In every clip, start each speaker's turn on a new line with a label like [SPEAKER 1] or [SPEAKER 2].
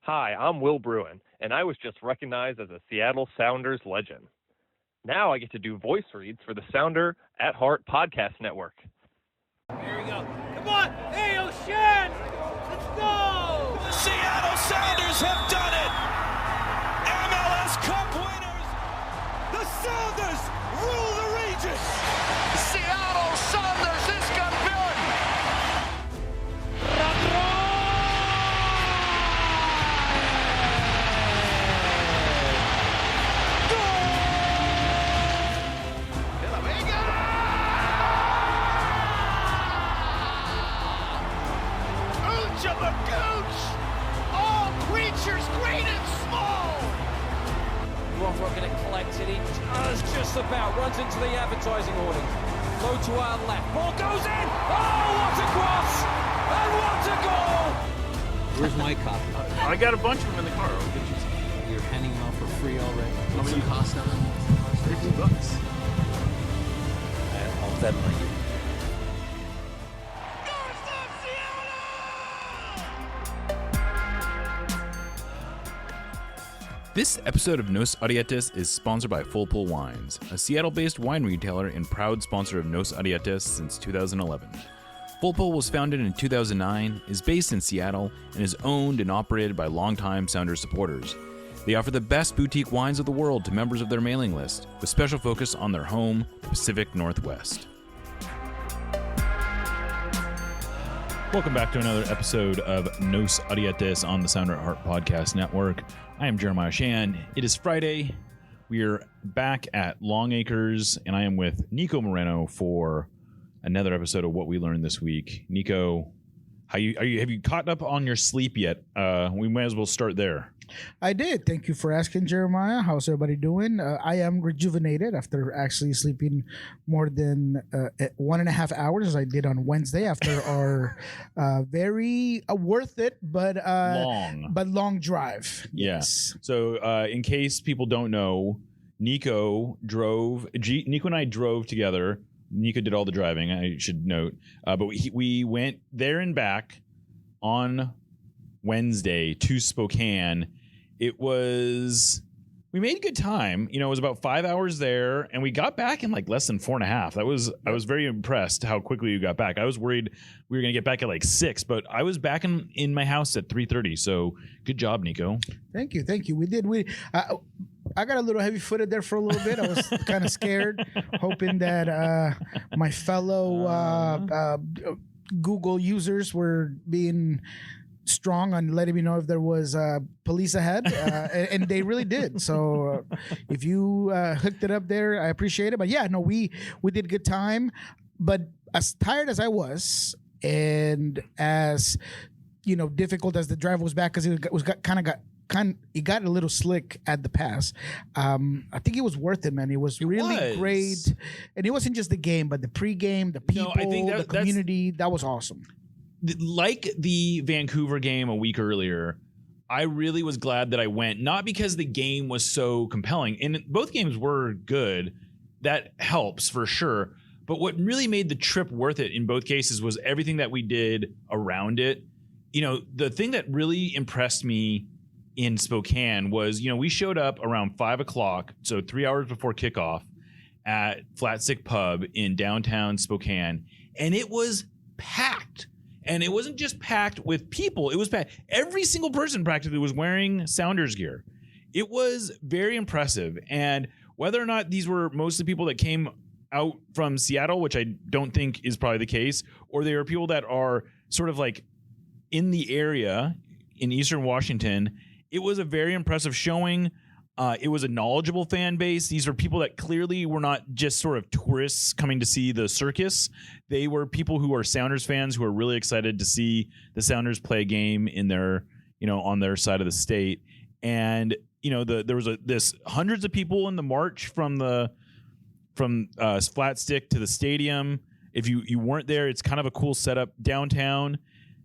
[SPEAKER 1] Hi, I'm Will Bruin, and I was just recognized as a Seattle Sounders legend. Now I get to do voice reads for the Sounder at Heart podcast network.
[SPEAKER 2] Here we go. Come on! Hey, O'Shan! Let's go!
[SPEAKER 3] The Seattle Sounders have done it! MLS Cup winners! The Sounders rule the region! Seattle Sounders is campeón! All creatures great and small.
[SPEAKER 4] Rothrock going to collect it. He does just about. Runs into the advertising awning. Low to our left. Ball goes in. Oh, what a cross! And what a goal!
[SPEAKER 5] Where's my copy?
[SPEAKER 6] I got a bunch of them in the car. I'll get you some.
[SPEAKER 5] You're handing them out for free already.
[SPEAKER 6] How many
[SPEAKER 5] cost on them?
[SPEAKER 6] $50.
[SPEAKER 5] I'll definitely give you.
[SPEAKER 7] This episode of Nos Arietes is sponsored by Full Pull Wines, a Seattle-based wine retailer and proud sponsor of Nos Arietes since 2011. Full Pull was founded in 2009, is based in Seattle, and is owned and operated by longtime Sounders supporters. They offer the best boutique wines of the world to members of their mailing list, with special focus on their home, the Pacific Northwest. Welcome back to another episode of Nos Arietes on the Sounder at Heart Podcast Network. I am Jeremiah Shan. It is Friday. We are back at Longacres, and I am with Niko Moreno for another episode of What We Learned This Week. Niko, have you caught up on your sleep yet? We might as well start there.
[SPEAKER 8] I did. Thank you for asking, Jeremiah. How's everybody doing? I am rejuvenated after actually sleeping more than 1.5 hours as I did on Wednesday after our very worth it but long drive.
[SPEAKER 7] Yes. So in case people don't know, Niko and I drove together. Niko did all the driving, I should note. But we went there and back on Wednesday to Spokane. We made a good time. It was about 5 hours there, and we got back in like less than 4.5. I was very impressed how quickly you got back. I was worried we were going to get back at like 6, but I was back in my house at 3:30. So good job, Niko.
[SPEAKER 8] Thank you. We did. I got a little heavy-footed there for a little bit. I was kind of scared, hoping that my fellow Google users were being strong on letting me know if there was police ahead, and they really did. So if you hooked it up there, I appreciate it. But yeah, no, we did good time. But as tired as I was, and as difficult as the drive was back, because it got a little slick at the pass. I think it was worth it, man. It was really great, and it wasn't just the game, but the pregame, the people, the community. That was awesome.
[SPEAKER 7] Like the Vancouver game a week earlier, I really was glad that I went, not because the game was so compelling, and both games were good. That helps for sure. But what really made the trip worth it in both cases was everything that we did around it. The thing that really impressed me in Spokane was, we showed up around 5:00, so 3 hours before kickoff at Flat Stick Pub in downtown Spokane, and it was packed. And it wasn't just packed with people. It was packed. Every single person practically was wearing Sounders gear. It was very impressive. And whether or not these were mostly people that came out from Seattle, which I don't think is probably the case, or they are people that are sort of like in the area in Eastern Washington, it was a very impressive showing. It was a knowledgeable fan base. These are people that clearly were not just sort of tourists coming to see the circus. They were people who are Sounders fans who are really excited to see the Sounders play a game in their, on their side of the state. And, there was this hundreds of people in the march from Flat Stick to the stadium. If you weren't there, it's kind of a cool setup downtown.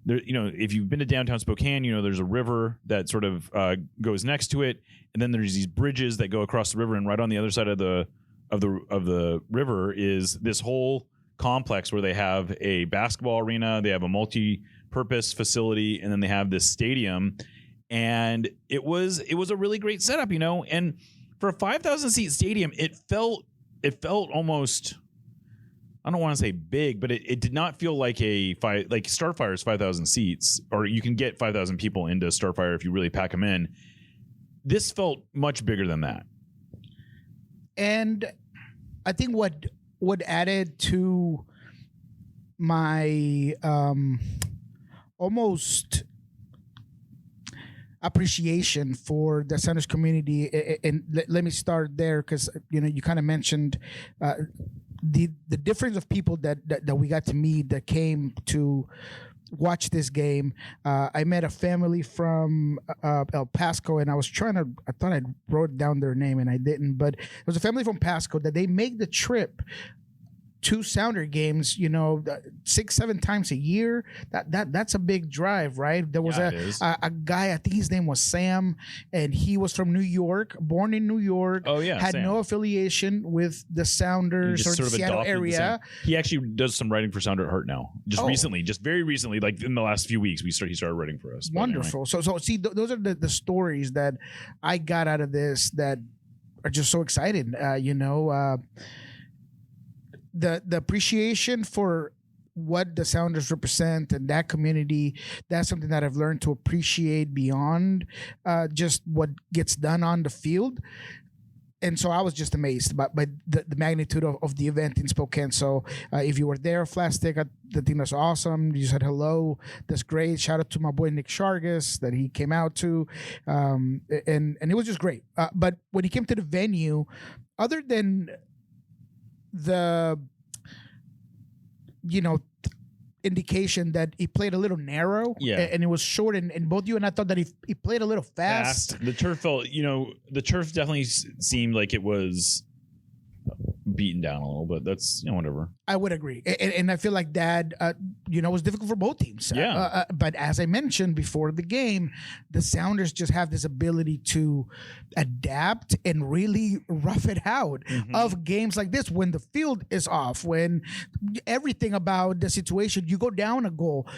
[SPEAKER 7] There, if you've been to downtown Spokane, there's a river that sort of goes next to it, and then there's these bridges that go across the river, and right on the other side of the river is this whole complex where they have a basketball arena, they have a multi-purpose facility, and then they have this stadium. and it was a really great setup, and for a 5,000 seat stadium, it felt almost, I don't want to say big, but it did not feel like like Starfire's 5,000 seats, or you can get 5,000 people into Starfire if you really pack them in. This felt much bigger than that.
[SPEAKER 8] And I think what added to my almost appreciation for the Sounders community, and let me start there, because you kind of mentioned the difference of people that we got to meet that came to watch this game. I met a family from El Paso, and I thought I wrote down their name and I didn't, but it was a family from Pasco that they make the trip to Sounder games, 6-7 times a year. That's a big drive, right? There was a guy, I think his name was Sam, and he was from New York, born in New York.
[SPEAKER 7] Oh yeah,
[SPEAKER 8] had
[SPEAKER 7] Sam.
[SPEAKER 8] No affiliation with the Sounders or the Seattle area.
[SPEAKER 7] He actually does some writing for Sounder at Heart now. Just very recently, like in the last few weeks, he started writing for us.
[SPEAKER 8] Wonderful. Anyway. So see, those are the stories that I got out of this that are just so exciting. The appreciation for what the Sounders represent and that community, that's something that I've learned to appreciate beyond just what gets done on the field. And so I was just amazed by the magnitude of the event in Spokane. So if you were there, Plastic, I think that's awesome. You said hello. That's great. Shout out to my boy Nick Shargus that he came out to. And it was just great. But when he came to the venue, other than the indication that he played a little narrow, and it was short, and both you and I thought that he played a little fast.
[SPEAKER 7] The turf felt, the turf definitely seemed like it was beaten down a little, but that's whatever.
[SPEAKER 8] I would agree, and I feel like that was difficult for both teams. But as I mentioned before the game, the Sounders just have this ability to adapt and really rough it out of games like this when the field is off, when everything about the situation, you go down a goal.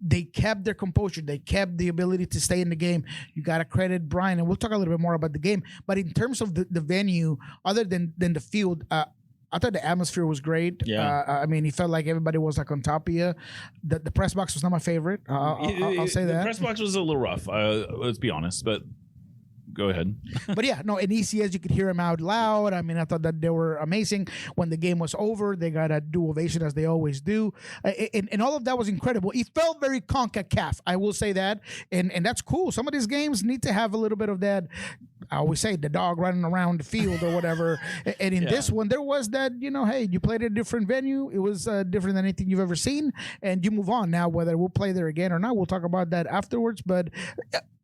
[SPEAKER 8] They kept their composure. They kept the ability to stay in the game. You got to credit Brian, and we'll talk a little bit more about the game. But in terms of the venue, other than the field, I thought the atmosphere was great.
[SPEAKER 7] Yeah.
[SPEAKER 8] It felt like everybody was like on top of you. The press box was not my favorite. I'll say that.
[SPEAKER 7] The press box was a little rough. Let's be honest, but go ahead.
[SPEAKER 8] But yeah, no, in ECS, you could hear them out loud. I thought that they were amazing. When the game was over, they got a due ovation, as they always do. And all of that was incredible. It felt very CONCACAF, I will say that. And that's cool. Some of these games need to have a little bit of that. I always say the dog running around the field or whatever. And in this one, there was that, hey, you played at a different venue. It was different than anything you've ever seen. And you move on. Now, whether we'll play there again or not, we'll talk about that afterwards. But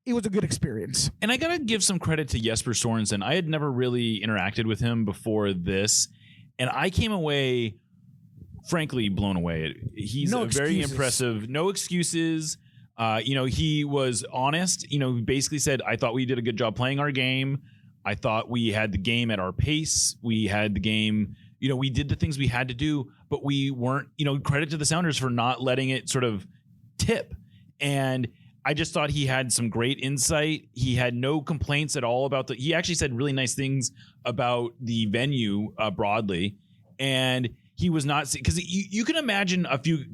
[SPEAKER 8] it was a good experience.
[SPEAKER 7] And I got to give some credit to Jesper Sorensen. I had never really interacted with him before this, and I came away, frankly, blown away. He's very impressive. No excuses. He was honest. He basically said, I thought we did a good job playing our game. I thought we had the game at our pace. We had the game, we did the things we had to do, but we weren't, credit to the Sounders for not letting it sort of tip. And I just thought he had some great insight. He had no complaints at all about he actually said really nice things about the venue broadly. And he was not, because you can imagine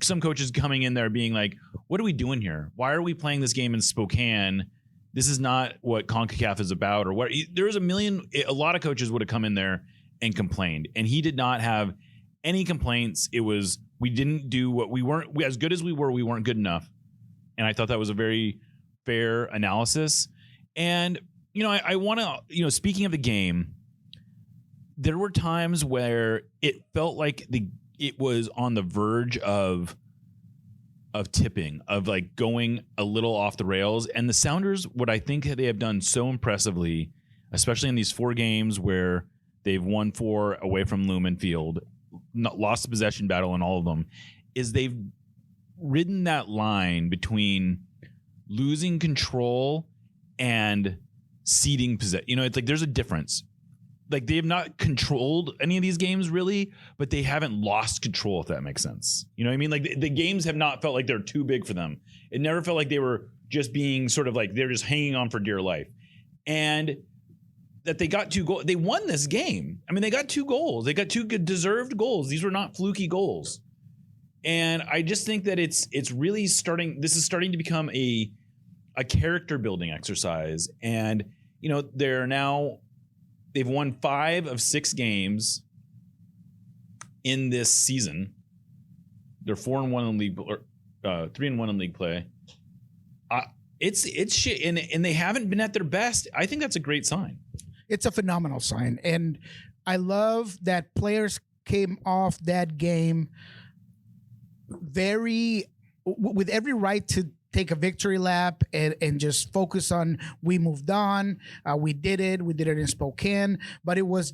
[SPEAKER 7] some coaches coming in there being like, what are we doing here? Why are we playing this game in Spokane? This is not what CONCACAF is about. Or what? There was a lot of coaches would have come in there and complained. And he did not have any complaints. It was, we didn't do what we weren't, as good as we weren't good enough. And I thought that was a very fair analysis. And, I want to, speaking of the game, there were times where it felt like it was on the verge of tipping, of like going a little off the rails. And the Sounders, what I think they have done so impressively, especially in these 4 games where they've won 4 away from Lumen Field, lost the possession battle in all of them, is they've ridden that line between losing control and ceding possession. It's like there's a difference. Like they have not controlled any of these games really, but they haven't lost control, if that makes sense. You know what I mean? Like the games have not felt like they're too big for them. It never felt like they were just being sort of like they're just hanging on for dear life. And that they got 2 goals. They won this game. I mean, they got 2 goals. They got 2 good deserved goals. These were not fluky goals. And I just think that it's really starting. This is starting to become a character building exercise. And, you know, they've won 5 of 6 games in this season. They're 4-1 in league, or 3-1 in league play. It's shit. And they haven't been at their best. I think that's a great sign.
[SPEAKER 8] It's a phenomenal sign. And I love that players came off that game with every right to take a victory lap and just focus on, we moved on. We did it in Spokane, but it was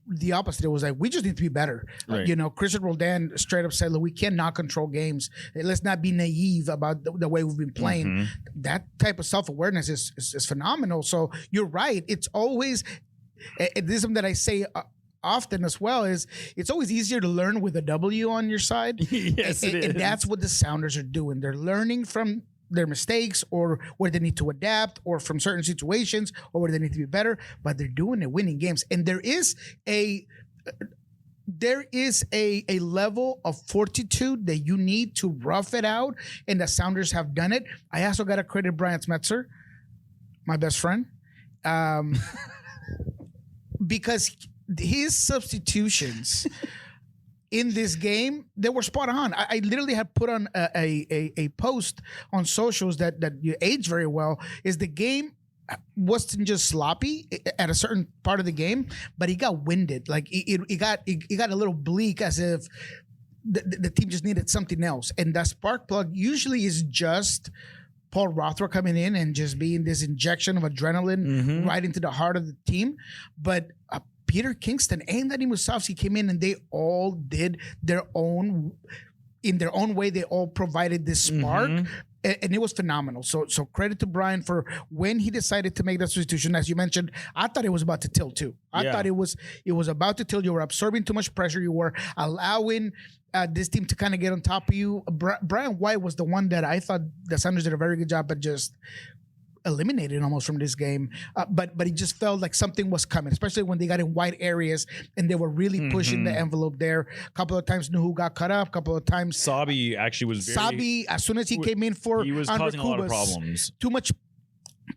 [SPEAKER 8] the opposite. It was like, we just need to be better.
[SPEAKER 7] Right.
[SPEAKER 8] You know, Christian Roldan straight up said, look, we cannot control games. Let's not be naive about the way we've been playing.
[SPEAKER 7] Mm-hmm.
[SPEAKER 8] That type of self-awareness is phenomenal. So you're right. It's always, this is something that I say often as well, is it's always easier to learn with a W on your side.
[SPEAKER 7] Yes, it is.
[SPEAKER 8] And that's what the Sounders are doing. They're learning from their mistakes, or where they need to adapt, or from certain situations, or where they need to be better, but they're doing it, winning games. And there is a level of fortitude that you need to rough it out, and the Sounders have done it. I also got to credit Brian Smetzer, my best friend, because his substitutions in this game, they were spot on. I literally had put on a post on socials that you aged very well. Is the game wasn't just sloppy at a certain part of the game, but he got winded. Like it got a little bleak, as if the team just needed something else. And that spark plug usually is just Paul Rothrock coming in and just being this injection of adrenaline right into the heart of the team. But Peter Kingston and Danny Musovski came in, and they all did their own, in their own way. They all provided this spark, and it was phenomenal. So credit to Brian for when he decided to make that substitution. As you mentioned, I thought it was about to tilt too. I thought it was about to tilt. You were absorbing too much pressure. You were allowing this team to kind of get on top of you. Brian White was the one that I thought the Sounders did a very good job at just eliminated almost from this game, but it just felt like something was coming, especially when they got in wide areas and they were really pushing the envelope there. A couple of times Nuhu got cut up, a couple of times
[SPEAKER 7] Sabi actually was
[SPEAKER 8] as soon as he came in for
[SPEAKER 7] he was
[SPEAKER 8] Andre
[SPEAKER 7] causing a lot of problems.
[SPEAKER 8] Too much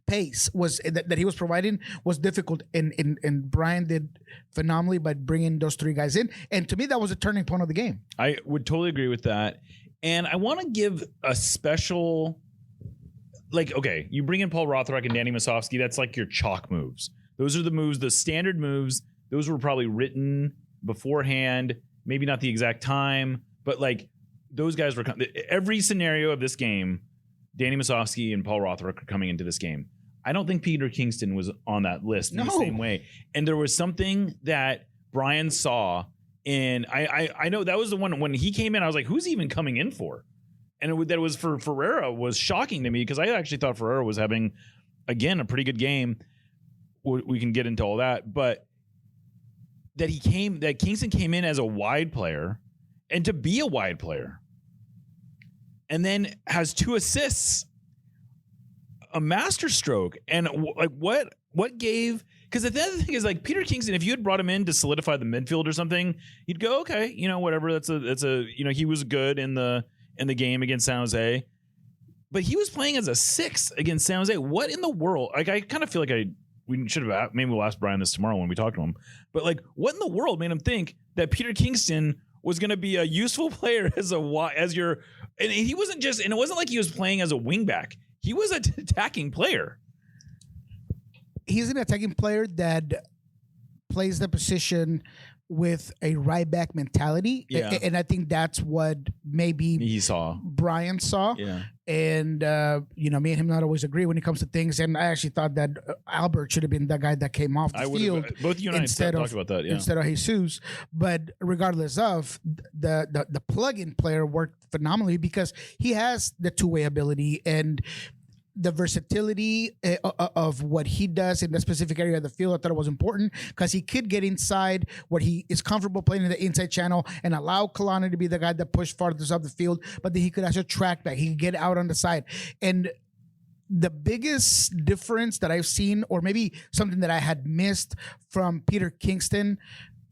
[SPEAKER 8] pace was that he was providing was difficult, and Brian did phenomenally by bringing those 3 guys in, and to me that was a turning point of the game.
[SPEAKER 7] I would totally agree with that, and I want to give a special, like, okay, you bring in Paul Rothrock and Danny Musovski, that's like your chalk moves. Those are the moves, the standard moves. Those were probably written beforehand, maybe not the exact time, but like those guys were every scenario of this game, Danny Musovski and Paul Rothrock are coming into this game. I don't think Peter Kingston was on that list in the same way. And there was something that Brian saw, and I know that was the one when he came in, I was like, who's he even coming in for? And that was for Ferreira was shocking to me, because I actually thought Ferreira was having, again, a pretty good game. We can get into all that, but that Kingston came in as a wide player, and to be a wide player, and then has 2 assists, a masterstroke, and like what gave? Because the other thing is, like, Peter Kingston, if you had brought him in to solidify the midfield or something, you'd go, okay, you know, whatever. That's a he was good in the game against San Jose, but he was playing as a 6 against San Jose. What in the world? Like, I kind of feel like we should have, maybe we'll ask Brian this tomorrow when we talk to him, but like, what in the world made him think that Peter Kingston was going to be a useful player and he wasn't just, and it wasn't like he was playing as a wingback. He was an attacking player.
[SPEAKER 8] He's an attacking player that plays the position with a right back mentality.
[SPEAKER 7] Yeah.
[SPEAKER 8] And I think that's what maybe
[SPEAKER 7] He saw.
[SPEAKER 8] Brian saw.
[SPEAKER 7] Yeah.
[SPEAKER 8] And, me and him not always agree when it comes to things. And I actually thought that Albert should have been the guy that came off the field.
[SPEAKER 7] Both you and I talked about that, yeah.
[SPEAKER 8] Instead of Jesus. But regardless of, the plug-in player worked phenomenally because he has the two-way ability and the versatility of what he does in the specific area of the field. I thought it was important because he could get inside where he is comfortable playing in the inside channel and allow Kalani to be the guy that pushed farthest up the field, but then he could also track back. He could get out on the side. And the biggest difference that I've seen, or maybe something that I had missed from Peter Kingston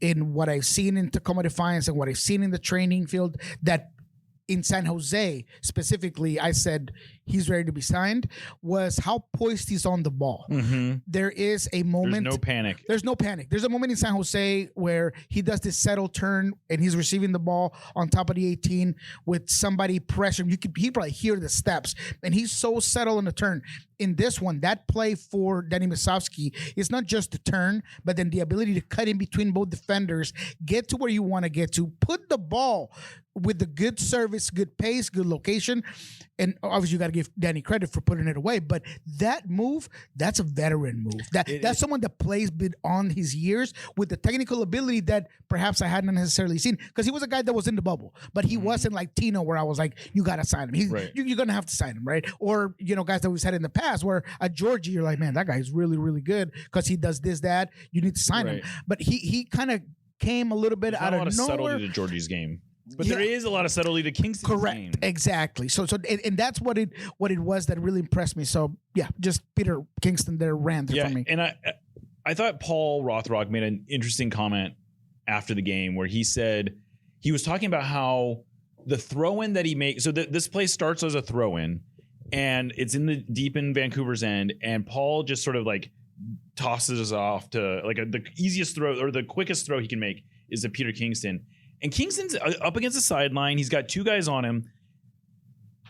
[SPEAKER 8] in what I've seen in Tacoma Defiance and what I've seen in the training field, that in San Jose specifically, I said he's ready to be signed, was how poised he's on the ball. There is a moment.
[SPEAKER 7] There's no panic.
[SPEAKER 8] There's no panic. There's a moment in San Jose where he does this settle turn and he's receiving the ball on top of the 18 with somebody pressuring. He probably hear the steps, and he's so settled on the turn. In this one, that play for Danny Musovski is not just the turn, but then the ability to cut in between both defenders, get to where you want to get to, put the ball with the good service, good pace, good location. And obviously you got to give Danny credit for putting it away, but that move, that's a veteran move. That's someone that plays beyond his years with the technical ability that perhaps I hadn't necessarily seen, because he was a guy that was in the bubble, but he wasn't like Tino where I was like, you got to sign him. You're going to have to sign him, right? Or, guys that we've had in the past where at Georgie, you're like, man, that guy's really, really good because he does this, that. You need to sign him. But he kind of came a little bit out of nowhere.
[SPEAKER 7] There's not a lot of subtlety to Georgie's game. But there is a lot of subtlety to Kingston's game.
[SPEAKER 8] Correct. Exactly. So and that's what it was that really impressed me. So yeah, just Peter Kingston there ran there for me.
[SPEAKER 7] And I thought Paul Rothrock made an interesting comment after the game where he said he was talking about how the throw-in that he makes. So this play starts as a throw-in, and it's in the deep in Vancouver's end, and Paul just sort of like tosses us off to like the easiest throw or the quickest throw he can make is to Peter Kingston. And Kingston's up against the sideline. He's got two guys on him.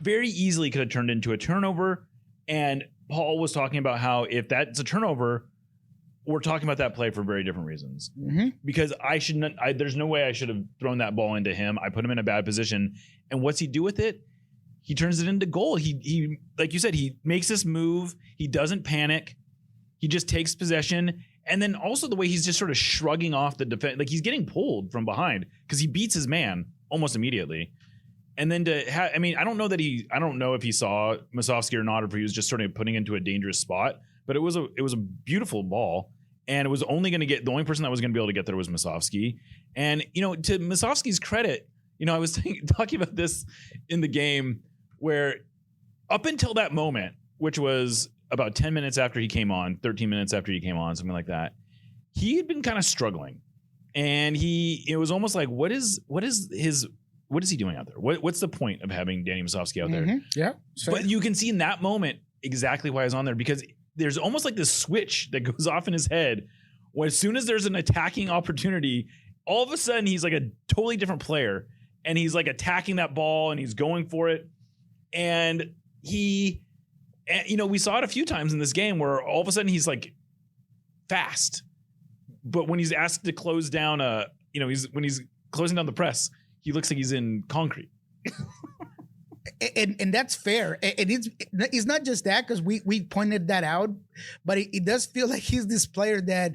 [SPEAKER 7] Very easily could have turned into a turnover. And Paul was talking about how if that's a turnover, we're talking about that play for very different reasons. Because there's no way I should have thrown that ball into him. I put him in a bad position. And what's he do with it? He turns it into goal. He like you said, he makes this move. He doesn't panic. He just takes possession. And then also the way he's just sort of shrugging off the defense, like he's getting pulled from behind because he beats his man almost immediately. And then I don't know if he saw Musovski or not, or if he was just sort of putting into a dangerous spot, but it was a beautiful ball. And it was the only person that was going to be able to get there was Musovski. And, to Musovski's credit, I was talking about this in the game where up until that moment, which was about 10 minutes after he came on, 13 minutes after he came on, something like that, he had been kind of struggling. And it was almost like, what is he doing out there? What's the point of having Danny Musovski out there?
[SPEAKER 8] Yeah.
[SPEAKER 7] Sure. But you can see in that moment exactly why he's on there, because there's almost like this switch that goes off in his head when as soon as there's an attacking opportunity, all of a sudden he's like a totally different player, and he's like attacking that ball and he's going for it. And we saw it a few times in this game where all of a sudden he's like fast, but when he's asked to close down when he's closing down the press, he looks like he's in concrete.
[SPEAKER 8] and that's fair. And it's not just that, because we pointed that out, but it does feel like he's this player that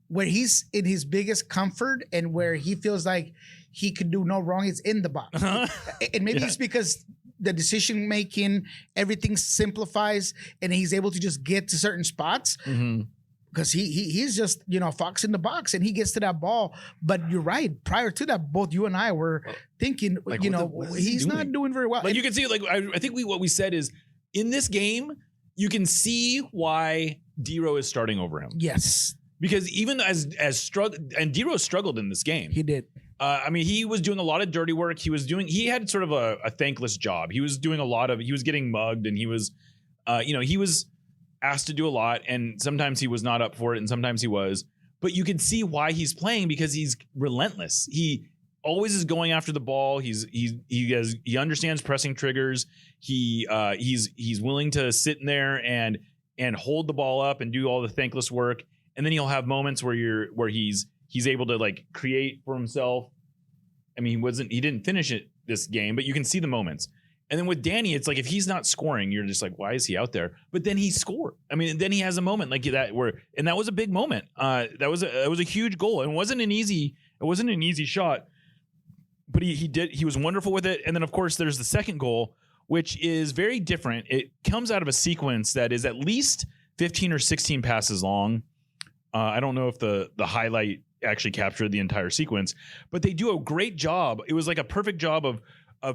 [SPEAKER 8] where he's in his biggest comfort and where he feels like he could do no wrong is in the box. And maybe it's because the decision making, everything simplifies, and he's able to just get to certain spots because he's just fox in the box, and he gets to that ball. But you're right. Prior to that, both you and I were thinking, he's not doing very well.
[SPEAKER 7] Like you can see, I think what we said is in this game, you can see why D-Row is starting over him.
[SPEAKER 8] Yes,
[SPEAKER 7] because even as and D-Row struggled in this game.
[SPEAKER 8] He did.
[SPEAKER 7] He was doing a lot of dirty work. He had sort of a thankless job. He was doing he was getting mugged, and he was asked to do a lot, and sometimes he was not up for it, and sometimes he was. But you can see why he's playing, because he's relentless. He always is going after the ball. He understands pressing triggers. He's willing to sit in there and hold the ball up and do all the thankless work. And then he'll have moments where he's able to like create for himself. I mean, he didn't finish it this game, but you can see the moments. And then with Danny, it's like if he's not scoring, you're just like, why is he out there? But then he scored. I mean, then he has a moment like that and that was a big moment. That was a huge goal, and it wasn't an easy shot, but he was wonderful with it. And then of course there's the second goal, which is very different. It comes out of a sequence that is at least 15 or 16 passes long. I don't know if the highlight actually captured the entire sequence, but they do a great job. It was like a perfect job of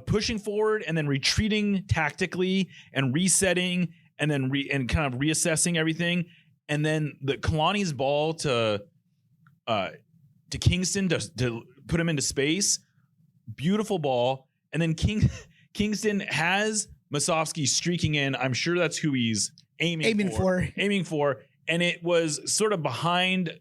[SPEAKER 7] pushing forward and then retreating tactically and resetting and then kind of reassessing everything. And then the Kalani's ball to Kingston to put him into space. Beautiful ball. And then Kingston has Musovski streaking in. I'm sure that's who he's aiming for. And it was sort of behind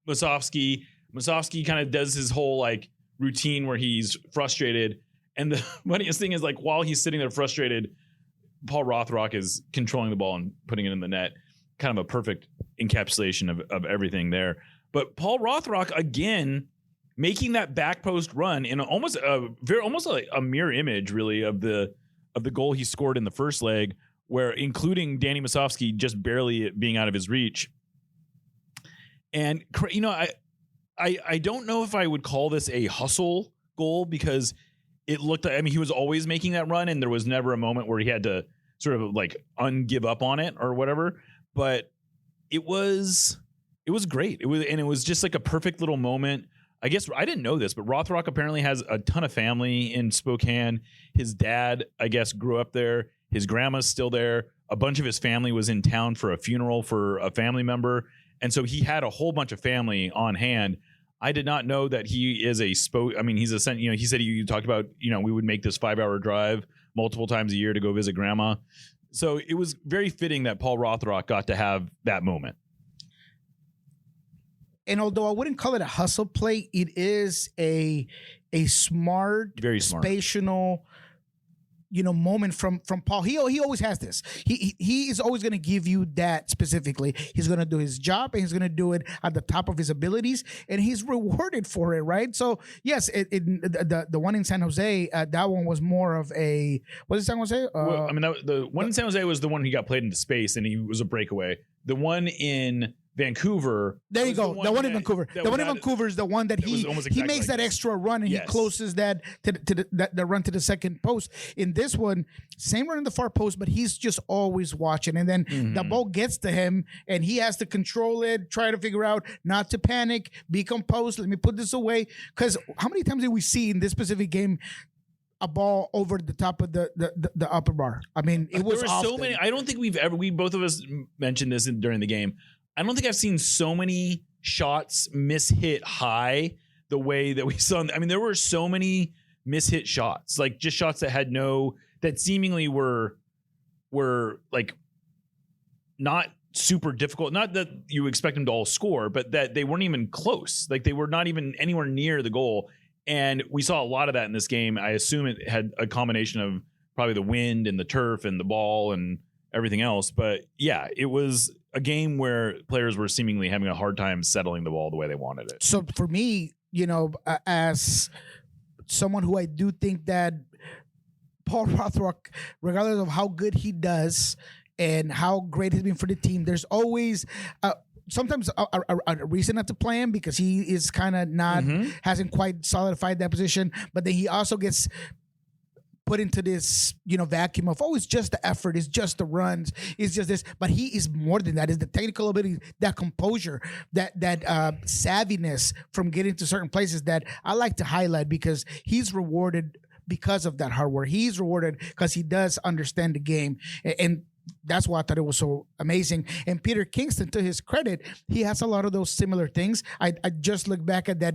[SPEAKER 7] Musovski. Musovski kind of does his whole like routine where he's frustrated. And the funniest thing is, like, while he's sitting there frustrated, Paul Rothrock is controlling the ball and putting it in the net. Kind of a perfect encapsulation of everything there. But Paul Rothrock again making that back post run in almost like a mirror image, really, of the goal he scored in the first leg, where including Danny Musovski just barely being out of his reach. And you know, I don't know if I would call this a hustle goal, because it looked, I mean, he was always making that run and there was never a moment where he had to sort of like ungive up on it or whatever. But it was great. It was just like a perfect little moment. I guess I didn't know this, but Rothrock apparently has a ton of family in Spokane. His dad, I guess, grew up there. His grandma's still there. A bunch of his family was in town for a funeral for a family member. And so he had a whole bunch of family on hand. I did not know that he is he's he said you talked about, we would make this 5-hour drive multiple times a year to go visit grandma. So it was very fitting that Paul Rothrock got to have that moment.
[SPEAKER 8] And although I wouldn't call it a hustle play, it is a smart,
[SPEAKER 7] very smart,
[SPEAKER 8] spational, moment from Paul. He always has this. He is always going to give you that specifically. He's going to do his job, and he's going to do it at the top of his abilities, and he's rewarded for it, right? So yes, the one in San Jose, that one was more of a, what is San Jose?
[SPEAKER 7] Well, I mean, the one in San Jose was the one he got played into space, and he was a breakaway. The one in Vancouver.
[SPEAKER 8] There you go. The one in Vancouver. The one in Vancouver is the one that he makes that extra run, and he closes that to the run to the second post. In this one, same run in the far post, but he's just always watching. And then the ball gets to him, and he has to control it, try to figure out not to panic, be composed. Let me put this away. Because how many times did we see in this specific game a ball over the top of the upper bar? I mean, it was often.
[SPEAKER 7] So many. I don't think we both of us mentioned this during the game. I don't think I've seen so many shots mishit high the way that we saw. I mean, there were so many mishit shots, like just shots that seemingly were like not super difficult. Not that you expect them to all score, but that they weren't even close. Like they were not even anywhere near the goal. And we saw a lot of that in this game. I assume it had a combination of probably the wind and the turf and the ball and everything else. But yeah, it was a game where players were seemingly having a hard time settling the ball the way they wanted it.
[SPEAKER 8] So for me, as someone who I do think that Paul Rothrock, regardless of how good he does and how great he's been for the team, there's always sometimes a reason not to play him, because he is kind of not, hasn't quite solidified that position. But then he also gets put into this, vacuum of, it's just the effort, it's just the runs, it's just this. But he is more than that. It's the technical ability, that composure, that savviness from getting to certain places that I like to highlight, because he's rewarded because of that hard work. He's rewarded because he does understand the game. And that's why I thought it was so amazing. And Peter Kingston, to his credit, he has a lot of those similar things. I just look back at that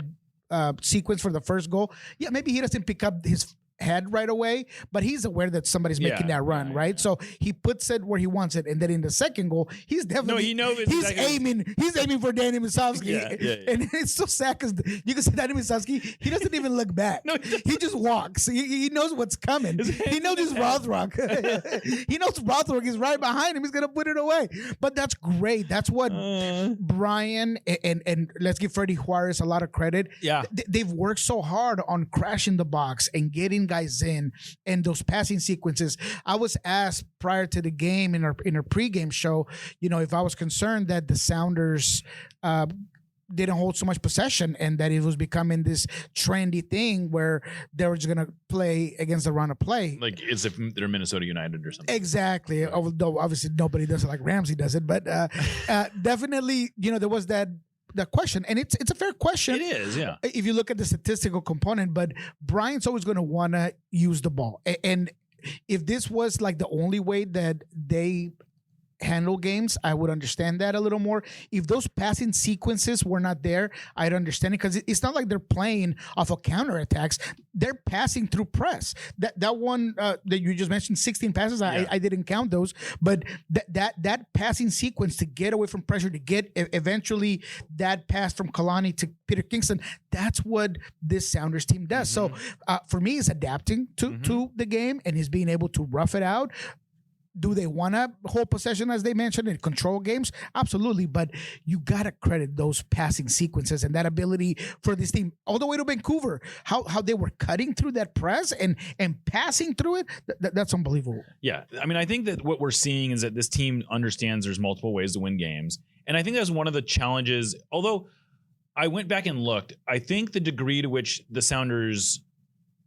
[SPEAKER 8] sequence for the first goal. Yeah, maybe he doesn't pick up his head right away, but he's aware that somebody's making that run, right? So he puts it where he wants it, and then in the second goal, he's definitely he's aiming for Danny Musovski, and it's so sad because you can see Danny Musovski, he doesn't even look back. He just walks. He knows what's coming. He knows it's Rothrock. He knows Rothrock is right behind him. He's gonna put it away. But that's great. That's what Brian and let's give Freddie Juarez a lot of credit.
[SPEAKER 7] Yeah,
[SPEAKER 8] they've worked so hard on crashing the box and getting guys in and those passing sequences. I was asked prior to the game in our pregame show, if I was concerned that the Sounders didn't hold so much possession and that it was becoming this trendy thing where they were just going to play against the run of play.
[SPEAKER 7] Like as if they're Minnesota United or something.
[SPEAKER 8] Exactly. Right. Although obviously nobody does it like Ramsey does it, but definitely, there was that question, and it's a fair question.
[SPEAKER 7] It is, yeah.
[SPEAKER 8] If you look at the statistical component, but Brian's always going to want to use the ball, and if this was like the only way that they handle games, I would understand that a little more. If those passing sequences were not there, I'd understand it, because it's not like they're playing off of counterattacks. They're passing through press. That one that you just mentioned, 16 passes, I didn't count those, but that passing sequence to get away from pressure, to get eventually that pass from Kalani to Peter Kingston, that's what this Sounders team does. So for me, it's adapting to the game and is being able to rough it out. Do they want to hold possession, as they mentioned, and control games? Absolutely. But you got to credit those passing sequences and that ability for this team all the way to Vancouver, how they were cutting through that press and passing through it. That's unbelievable.
[SPEAKER 7] Yeah. I mean, I think that what we're seeing is that this team understands there's multiple ways to win games. And I think that's one of the challenges. Although I went back and looked, I think the degree to which the Sounders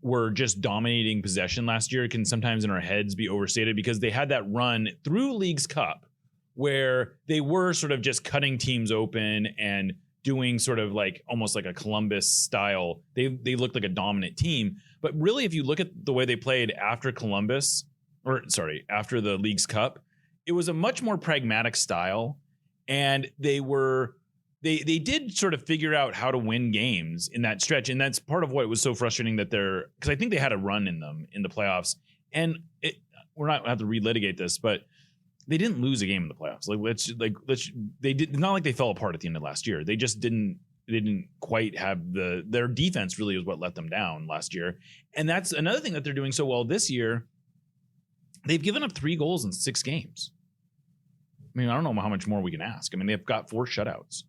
[SPEAKER 7] were just dominating possession last year can sometimes in our heads be overstated, because they had that run through Leagues Cup where they were sort of just cutting teams open and doing sort of like almost like a Columbus style. They looked like a dominant team. But really, if you look at the way they played after after the Leagues Cup, it was a much more pragmatic style. And they did sort of figure out how to win games in that stretch. And that's part of what was so frustrating, that because I think they had a run in them in the playoffs, and we're not going to have to relitigate this, but they didn't lose a game in the playoffs. Not like they fell apart at the end of last year. They just didn't quite have their defense really was what let them down last year. And that's another thing that they're doing so well this year. They've given up 3 goals in 6 games. I mean, I don't know how much more we can ask. I mean, they've got 4 shutouts.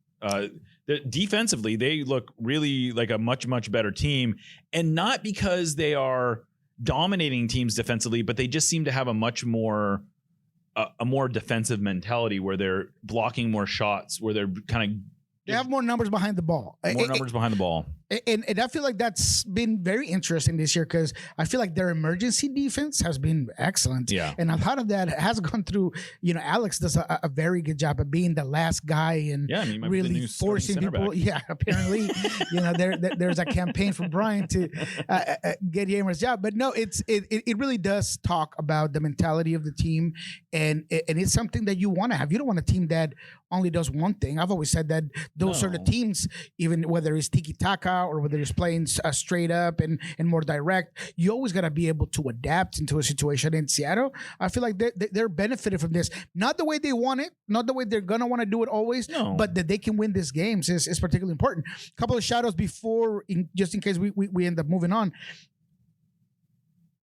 [SPEAKER 7] Defensively, they look really like a much, much better team, and not because they are dominating teams defensively, but they just seem to have a much more defensive mentality, where they're blocking more shots, where they're kind of
[SPEAKER 8] they have more numbers behind the ball. And I feel like that's been very interesting this year, because I feel like their emergency defense has been excellent.
[SPEAKER 7] Yeah.
[SPEAKER 8] And a lot of that has gone through, Alex does a very good job of being the last guy and really forcing people. Yeah, apparently, there's a campaign from Brian to get Yamer's job. But no, it really does talk about the mentality of the team. And it's something that you want to have. You don't want a team that only does one thing. I've always said that those sort of teams, even whether it's tiki-taka or whether it's playing straight up and more direct, you always got to be able to adapt into a situation. In Seattle, I feel like they're benefited from this. Not the way they want it, not the way they're going to want to do it always, but that they can win these games is particularly important. A couple of shout-outs just in case we end up moving on.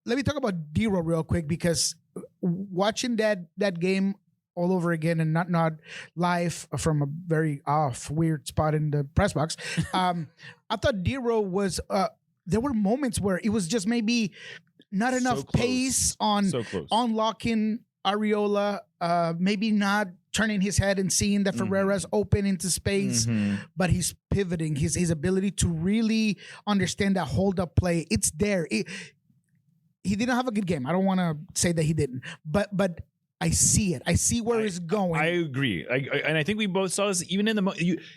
[SPEAKER 8] Let me talk about Dero real quick, because watching that game all over again, and not live from a very weird spot in the press box. I thought Dero was, there were moments where it was just maybe not enough pace on unlocking Arriola, maybe not turning his head and seeing that Ferreira's open into space, but he's pivoting, his ability to really understand that hold up play. It's there. He didn't have a good game. I don't want to say that he didn't, but I see it. I see where it's going.
[SPEAKER 7] I agree. And I think we both saw this even in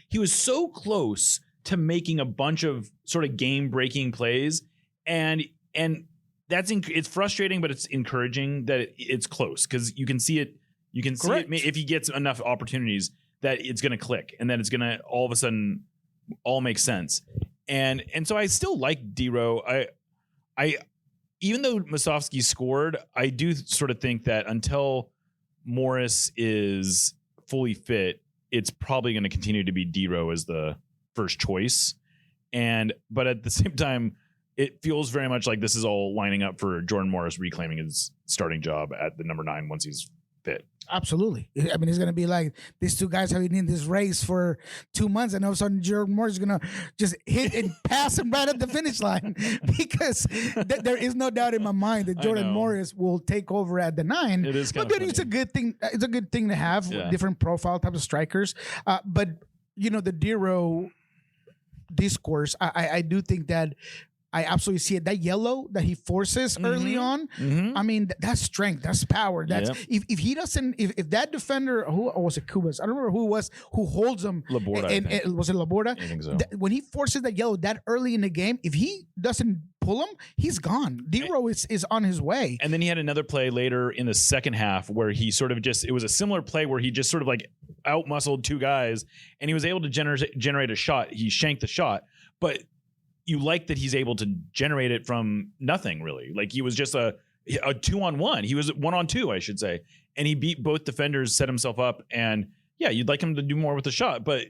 [SPEAKER 7] he was so close to making a bunch of sort of game-breaking plays, and that's it's frustrating, but it's encouraging that it's close, because you can see it. You can see it if he gets enough opportunities that it's going to click, and that it's going to all of a sudden all make sense. And so I still like Dero. I even though Musovski scored, I do sort of think that until Morris is fully fit, it's probably going to continue to be Dero as the first choice. But at the same time, it feels very much like this is all lining up for Jordan Morris reclaiming his starting job at the number 9 once he's fit.
[SPEAKER 8] Absolutely. I mean, it's going to be like these two guys have been in this race for 2 months, and all of a sudden Jordan Morris is going to just hit and pass him right at the finish line, because there is no doubt in my mind that Jordan Morris will take over at the 9.
[SPEAKER 7] It is kind
[SPEAKER 8] but
[SPEAKER 7] of
[SPEAKER 8] it's a good thing. It's a good thing to have different profile types of strikers. But the Dero discourse, I do think that I absolutely see it. That yellow that he forces early on, I mean, that's strength, that's power. That's if he doesn't, if that defender, who was it, Kubas? I don't remember who it was, who holds him.
[SPEAKER 7] Laborda.
[SPEAKER 8] Was it Laborda?
[SPEAKER 7] I think so.
[SPEAKER 8] When he forces that yellow that early in the game, if he doesn't pull him, he's gone. D-Row is on his way.
[SPEAKER 7] And then he had another play later in the second half where he sort of it was a similar play where he just sort of like out-muscled two guys, and he was able to generate a shot. He shanked the shot, but you like that he's able to generate it from nothing, really. Like he was just a 2-on-1. He was 1-on-2, I should say. And he beat both defenders, set himself up, and yeah, you'd like him to do more with the shot, but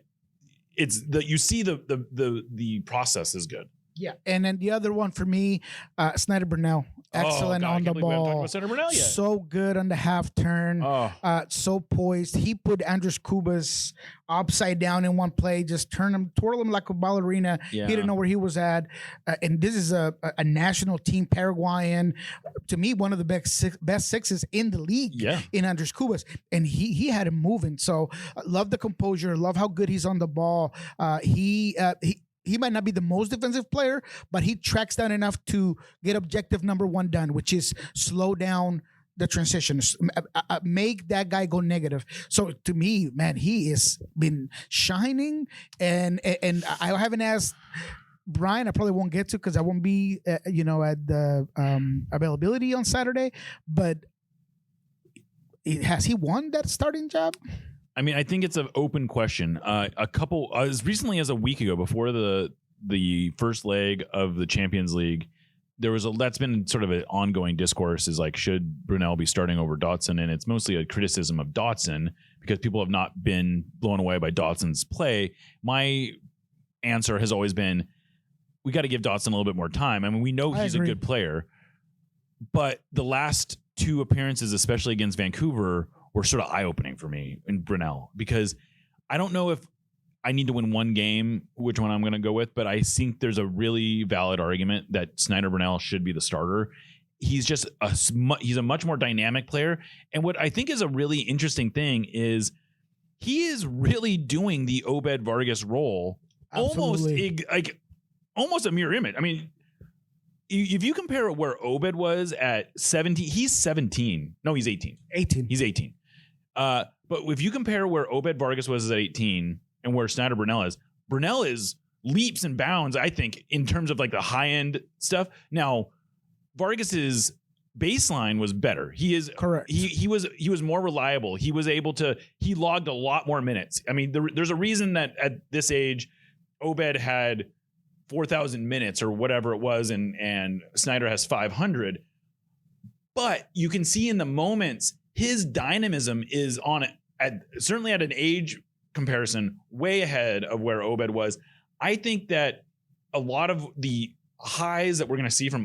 [SPEAKER 7] you see the process is good.
[SPEAKER 8] Yeah, and then the other one for me, Snyder Burnell, excellent on the ball.
[SPEAKER 7] We haven't talked about Snyder Burnell yet.
[SPEAKER 8] So good on the half turn, so poised. He put Andres Cubas upside down in one play, just twirl him like a ballerina.
[SPEAKER 7] Yeah.
[SPEAKER 8] He didn't know where he was at. And this is a national team, Paraguayan. To me, one of the best sixes in the league. In Andres Cubas, and he had him moving. So love the composure, love how good he's on the ball. He might not be the most defensive player, but he tracks down enough to get objective number one done, which is slow down the transition, make that guy go negative. So to me, man, he has been shining, and I haven't asked Brian. I probably won't get to because I won't be, at the availability on Saturday. But has he won that starting job?
[SPEAKER 7] I mean, I think it's an open question. As recently as a week ago, before the first leg of the Champions League, that's been sort of an ongoing discourse is like, should Brunel be starting over Dotson? And it's mostly a criticism of Dotson because people have not been blown away by Dotson's play. My answer has always been, we got to give Dotson a little bit more time. I mean, we know he's a good player, but the last two appearances, especially against Vancouver, were sort of eye-opening for me in Brunel, because I don't know if I need to win one game, which one I'm going to go with, but I think there's a really valid argument that Snyder Brunel should be the starter. He's just he's a much more dynamic player. And what I think is a really interesting thing is he is really doing the Obed Vargas role. Absolutely. Almost a mirror image. I mean, if you compare where Obed was at 17, he's 17. No, he's 18. He's 18. But if you compare where Obed Vargas was at 18 and where Snyder Brunel is leaps and bounds, I think, in terms of like the high end stuff. Now, Vargas's baseline was better. He is correct. He was more reliable. He logged a lot more minutes. I mean, there's a reason that at this age, Obed had 4,000 minutes or whatever it was, and Snyder has 500. But you can see in the moments, his dynamism is certainly at an age comparison way ahead of where Obed was. I think that a lot of the highs that we're going to see from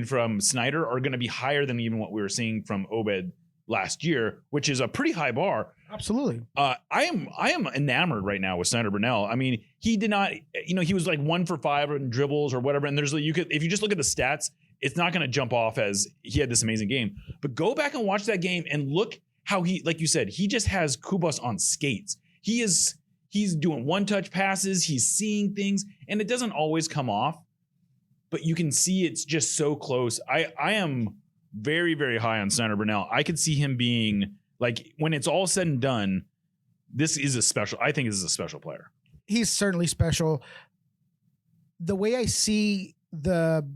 [SPEAKER 7] from Snyder, are going to be higher than even what we were seeing from Obed last year, which is a pretty high bar.
[SPEAKER 8] Absolutely.
[SPEAKER 7] I am enamored right now with Snyder Brunel. I mean, he did not, he was like 1 for 5 in dribbles or whatever. And if you just look at the stats, it's not going to jump off as he had this amazing game. But go back and watch that game and look how like you said, he just has Kubas on skates. He's doing one-touch passes. He's seeing things, and it doesn't always come off, but you can see it's just so close. I am very, very high on Snyder Brunel. I could see him being like, when it's all said and done, I think this is a special player.
[SPEAKER 8] He's certainly special. The way I see the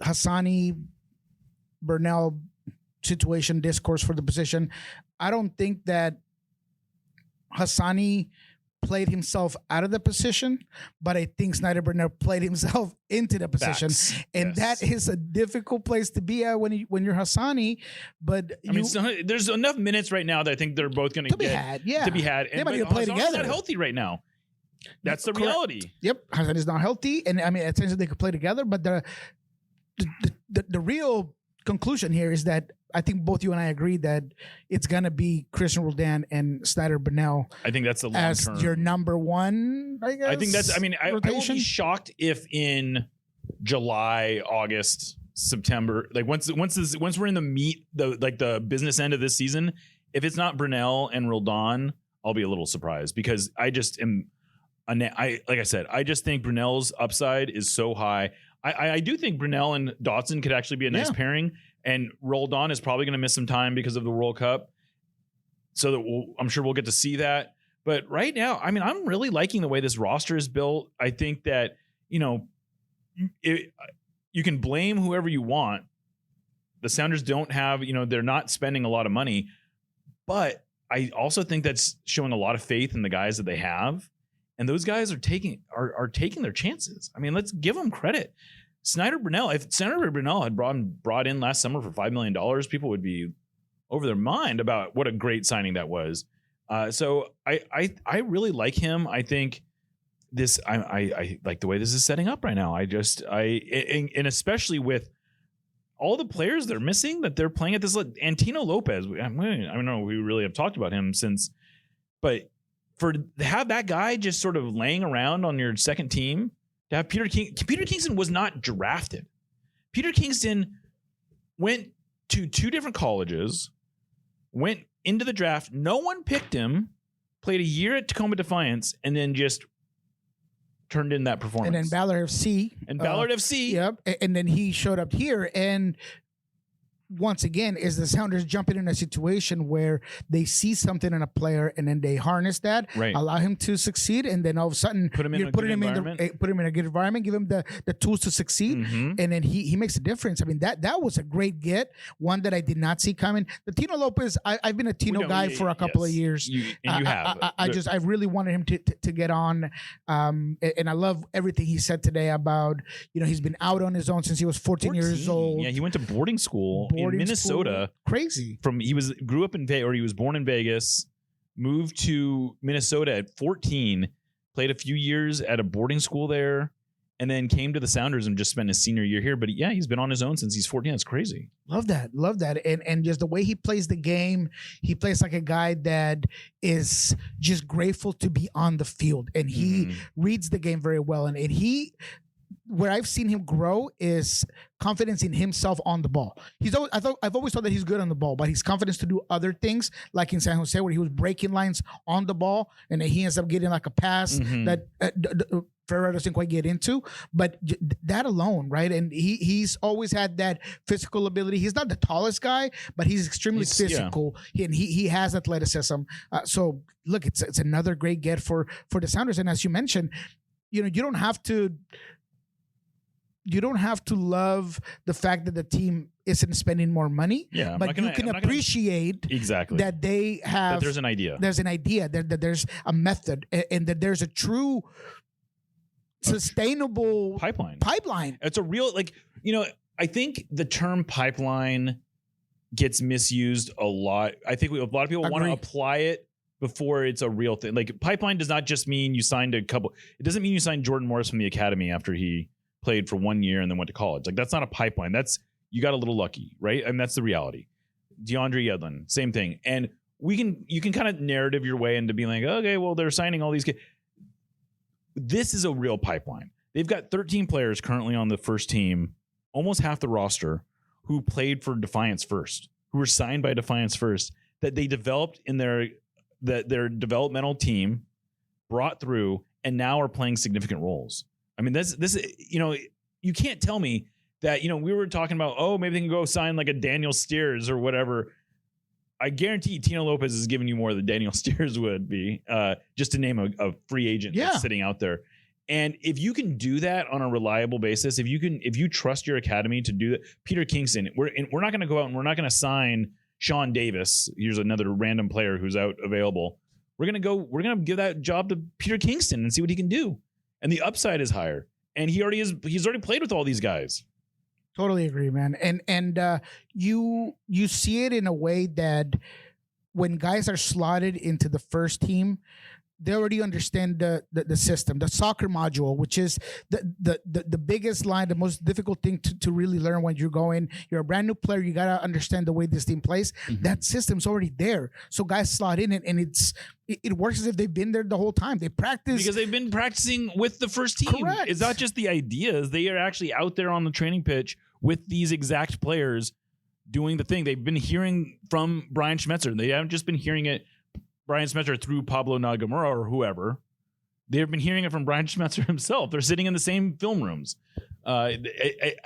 [SPEAKER 8] Hassani Burnell situation discourse for the position, I don't think that Hassani played himself out of the position, but I think Snyder Burnell played himself into the position. That is a difficult place to be at when you're Hassani. But
[SPEAKER 7] there's enough minutes right now that I think they're both going to be had.
[SPEAKER 8] They might even play together.
[SPEAKER 7] Not healthy right now. That's the reality.
[SPEAKER 8] Yep, Hassani's not healthy, and I mean, essentially they could play together. But the real conclusion here is that I think both you and I agree that it's going to be Christian Roldan and Snyder Burnell.
[SPEAKER 7] I think that's the long
[SPEAKER 8] as
[SPEAKER 7] term.
[SPEAKER 8] Your number one, I guess.
[SPEAKER 7] I think that's, I won't be shocked if in July, August, September, like once we're in the meat, the business end of this season, if it's not Burnell and Roldan, I'll be a little surprised, because I just am, like I said, I just think Brunell's upside is so high. I do think Brunell and Dotson could actually be a nice pairing, and Roldan is probably going to miss some time because of the World Cup. So that I'm sure we'll get to see that. But right now, I mean, I'm really liking the way this roster is built. I think that, you can blame whoever you want. The Sounders don't have, they're not spending a lot of money, but I also think that's showing a lot of faith in the guys that they have. And those guys are taking their chances. I mean, let's give them credit. If Snyder Brunell had brought in last summer for $5 million, people would be over their mind about what a great signing that was. So I really like him. I think I like the way this is setting up right now. And especially with all the players they're missing that they're playing at this. Antino Lopez, I don't know, we really have talked about him since, but to have that guy just sort of laying around on your second team, to have Peter Kingston was not drafted. Peter Kingston went to 2 different colleges, went into the draft. No one picked him, played a year at Tacoma Defiance, and then just turned in that performance.
[SPEAKER 8] And then Ballard FC. Yep. And then he showed up here. And once again, is the Sounders jumping in a situation where they see something in a player and then they harness that, allow him to succeed, and then all of a sudden
[SPEAKER 7] put him in a good
[SPEAKER 8] environment, give him the tools to succeed, and then he makes a difference. I mean, that was a great get, one that I did not see coming. The Tino Lopez, I've been a Tino guy for a couple of years.
[SPEAKER 7] You have.
[SPEAKER 8] I really wanted him to get on, and I love everything he said today about, he's been out on his own since he was 14 years old.
[SPEAKER 7] Yeah, he went to boarding school in Minnesota.
[SPEAKER 8] Crazy.
[SPEAKER 7] He was born in Vegas, moved to Minnesota at 14, played a few years at a boarding school there, and then came to the Sounders and just spent his senior year here. But yeah, he's been on his own since he's 14. That's crazy.
[SPEAKER 8] Love that. And just the way he plays the game, he plays like a guy that is just grateful to be on the field, and he reads the game very well. And where I've seen him grow is confidence in himself on the ball. I've always thought that he's good on the ball, but his confidence to do other things, like in San Jose, where he was breaking lines on the ball, and then he ends up getting like a pass that Ferreira doesn't quite get into. But that alone, right? And he's always had that physical ability. He's not the tallest guy, but he's extremely physical, and he has athleticism. So look, it's another great get for the Sounders. And as you mentioned, you don't have to love the fact that the team isn't spending more money, but you can appreciate that they have.
[SPEAKER 7] That there's an idea.
[SPEAKER 8] There's an idea. That there's a method, and that there's a true sustainable pipeline.
[SPEAKER 7] It's a real, I think the term pipeline gets misused a lot. I think a lot of people want to apply it before it's a real thing. Like, pipeline does not just mean you signed a couple. It doesn't mean you signed Jordan Morris from the academy after he played for 1 year and then went to college. Like, that's not a pipeline. You got a little lucky, right? And that's the reality. DeAndre Yedlin, same thing. And you can kind of narrative your way into being like, okay, well, they're signing all these kids. This is a real pipeline. They've got 13 players currently on the first team, almost half the roster, who played for Defiance First, who were signed by Defiance First, that they developed in their developmental team, brought through, and now are playing significant roles. I mean, this you can't tell me that, we were talking about, maybe they can go sign like a Daniel Steers or whatever. I guarantee Tino Lopez is giving you more than Daniel Steers would be, just to name a free agent that's sitting out there. And if you can do that on a reliable basis, if you trust your academy to do that, Peter Kingston, we're not going to go out and we're not going to sign Sean Davis. Here's another random player who's out available. We're going to give that job to Peter Kingston and see what he can do. And the upside is higher. And he's already played with all these guys.
[SPEAKER 8] Totally agree, man. And you see it in a way that when guys are slotted into the first team, they already understand the system, the soccer module, which is the biggest line, the most difficult thing to really learn when you're a brand new player. You got to understand the way this team plays. That system's already there. So guys slot in and it works as if they've been there the whole time. They practice.
[SPEAKER 7] Because they've been practicing with the first team.
[SPEAKER 8] Correct.
[SPEAKER 7] It's not just the ideas. They are actually out there on the training pitch with these exact players doing the thing. They've been hearing from Brian Schmetzer. They haven't just been hearing it Brian Schmetzer through Pablo Nagamura or whoever. They've been hearing it from Brian Schmetzer himself. They're sitting in the same film rooms. I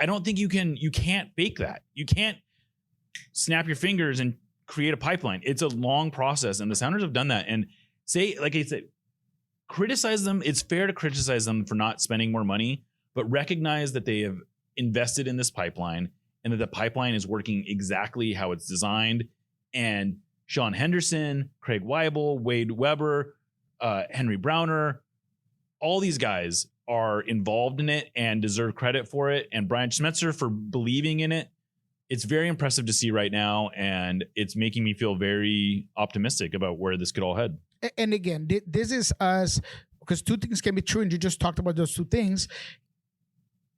[SPEAKER 7] don't think you can't fake that. You can't snap your fingers and create a pipeline. It's a long process, and the Sounders have done that. And like I said, criticize them. It's fair to criticize them for not spending more money, but recognize that they have invested in this pipeline and that the pipeline is working exactly how it's designed. And Sean Henderson, Craig Weibel, Wade Weber, Henry Browner, all these guys are involved in it and deserve credit for it. And Brian Schmetzer for believing in it. It's very impressive to see right now. And it's making me feel very optimistic about where this could all head.
[SPEAKER 8] And again, this is us, because two things can be true. And you just talked about those two things.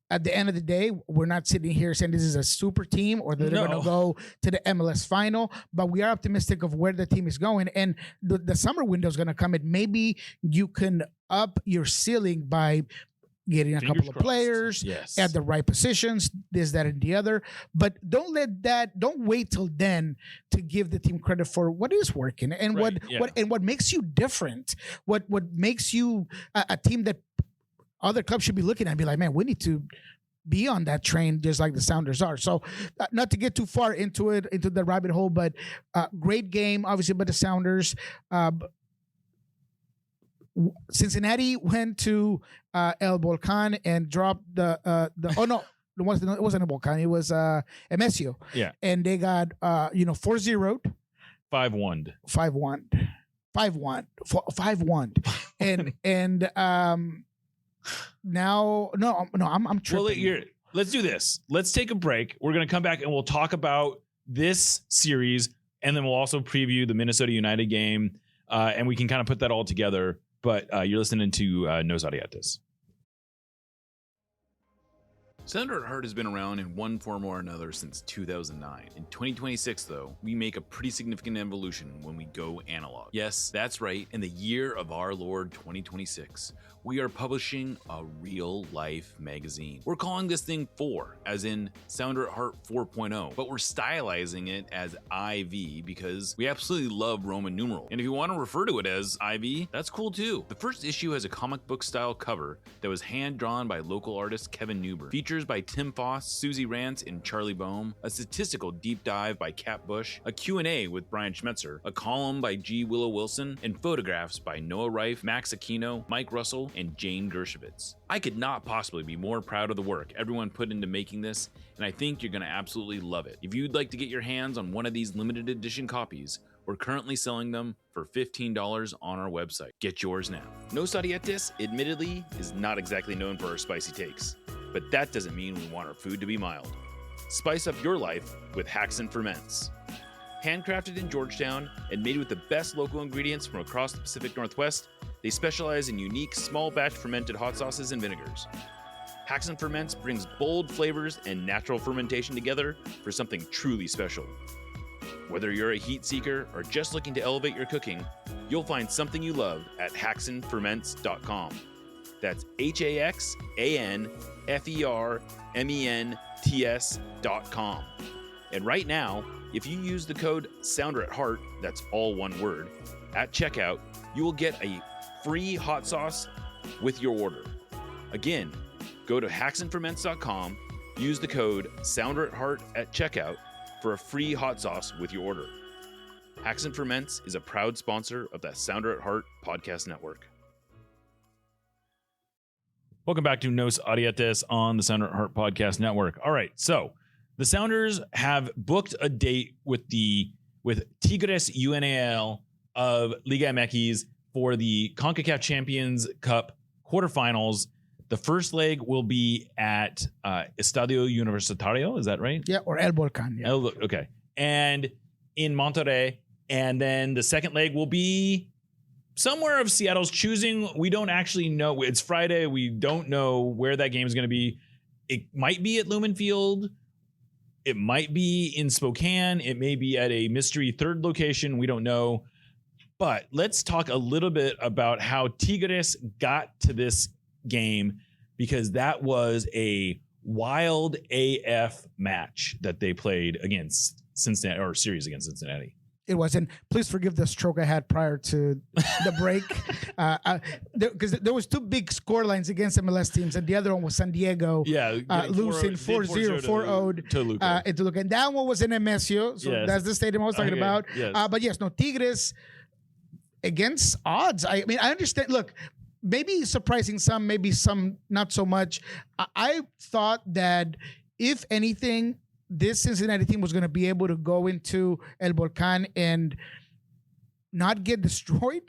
[SPEAKER 8] At the end of the day, we're not sitting here saying this is a super team or that they're going to go to the MLS final, but we are optimistic of where the team is going. And the summer window is going to come, and maybe you can up your ceiling by getting a couple of players at the right positions, this, that, and the other. But don't wait till then to give the team credit for what is working and what makes you different, what makes you a team that other clubs should be looking at and be like, man, we need to be on that train just like the Sounders are. So not to get too far into the rabbit hole, but great game, obviously, by the Sounders. Cincinnati went to El Volcan and dropped it wasn't El Volcan, it was MSU.
[SPEAKER 7] Yeah.
[SPEAKER 8] And they got 4-0.
[SPEAKER 7] 5-1.
[SPEAKER 8] 5-1. And now, I'm tripping.
[SPEAKER 7] Well, let's do this. Let's take a break. We're going to come back and we'll talk about this series, and then we'll also preview the Minnesota United game, and we can kind of put that all together. But you're listening to Nos Ariates.
[SPEAKER 9] Sounder at Heart has been around in one form or another since 2009. In 2026, though, we make a pretty significant evolution when we go analog. Yes, that's right. In the year of our Lord 2026, we are publishing a real-life magazine. We're calling this thing 4, as in Sounder at Heart 4.0, but we're stylizing it as IV because we absolutely love Roman numeral. And if you want to refer to it as IV, that's cool too. The first issue has a comic book style cover that was hand-drawn by local artist Kevin Newbern. Features by Tim Foss, Susie Rance, and Charlie Boehm, a statistical deep dive by Kat Bush, a Q&A with Brian Schmetzer, a column by G. Willow Wilson, and photographs by Noah Reif, Max Aquino, Mike Russell, and Jane Dershowitz. I could not possibly be more proud of the work everyone put into making this, and I think you're going to absolutely love it. If you'd like to get your hands on one of these limited edition copies, we're currently selling them for $15 on our website. Get yours now. Nos Ariates, admittedly, is not exactly known for our spicy takes, but that doesn't mean we want our food to be mild. Spice up your life with Hacks and Ferments. Handcrafted in Georgetown and made with the best local ingredients from across the Pacific Northwest, they specialize in unique small batch fermented hot sauces and vinegars. Hacks and Ferments brings bold flavors and natural fermentation together for something truly special. Whether you're a heat seeker or just looking to elevate your cooking, you'll find something you love at hacksandferments.com. That's HAXANFERMENTS.com. And right now, if you use the code Sounder at Heart, that's all one word, at checkout, you will get a free hot sauce with your order. Again, go to hacksandferments.com, use the code Sounder at Heart at checkout for a free hot sauce with your order. Hacks and Ferments is a proud sponsor of the Sounder at Heart podcast network.
[SPEAKER 7] Welcome back to Nos Ariates on the Sounder at Heart podcast network. All right, so the Sounders have booked a date with Tigres UNAL of Liga MX for the CONCACAF Champions Cup quarterfinals. The first leg will be at Estadio Universitario. Is that right?
[SPEAKER 8] Yeah, or El Volcan. Yeah.
[SPEAKER 7] Okay. And in Monterrey. And then the second leg will be somewhere of Seattle's choosing. We don't actually know. It's Friday. We don't know where that game is going to be. It might be at Lumen Field. It might be in Spokane. It may be at a mystery third location. We don't know. But let's talk a little bit about how Tigres got to this game, because that was a wild AF match that they played against Cincinnati, or series against Cincinnati.
[SPEAKER 8] It was, and please forgive the stroke I had prior to the break, because there was two big score lines against MLS teams, and the other one was San Diego, losing 4-0, 4-0
[SPEAKER 7] to Luca.
[SPEAKER 8] And that one was in MSU, so that's the stadium I was talking about.
[SPEAKER 7] Yes.
[SPEAKER 8] But yes, no, Tigres against odds. I mean, I understand. Look, maybe surprising some, maybe some not so much. I thought that if anything, this Cincinnati team was going to be able to go into El Volcán and not get destroyed,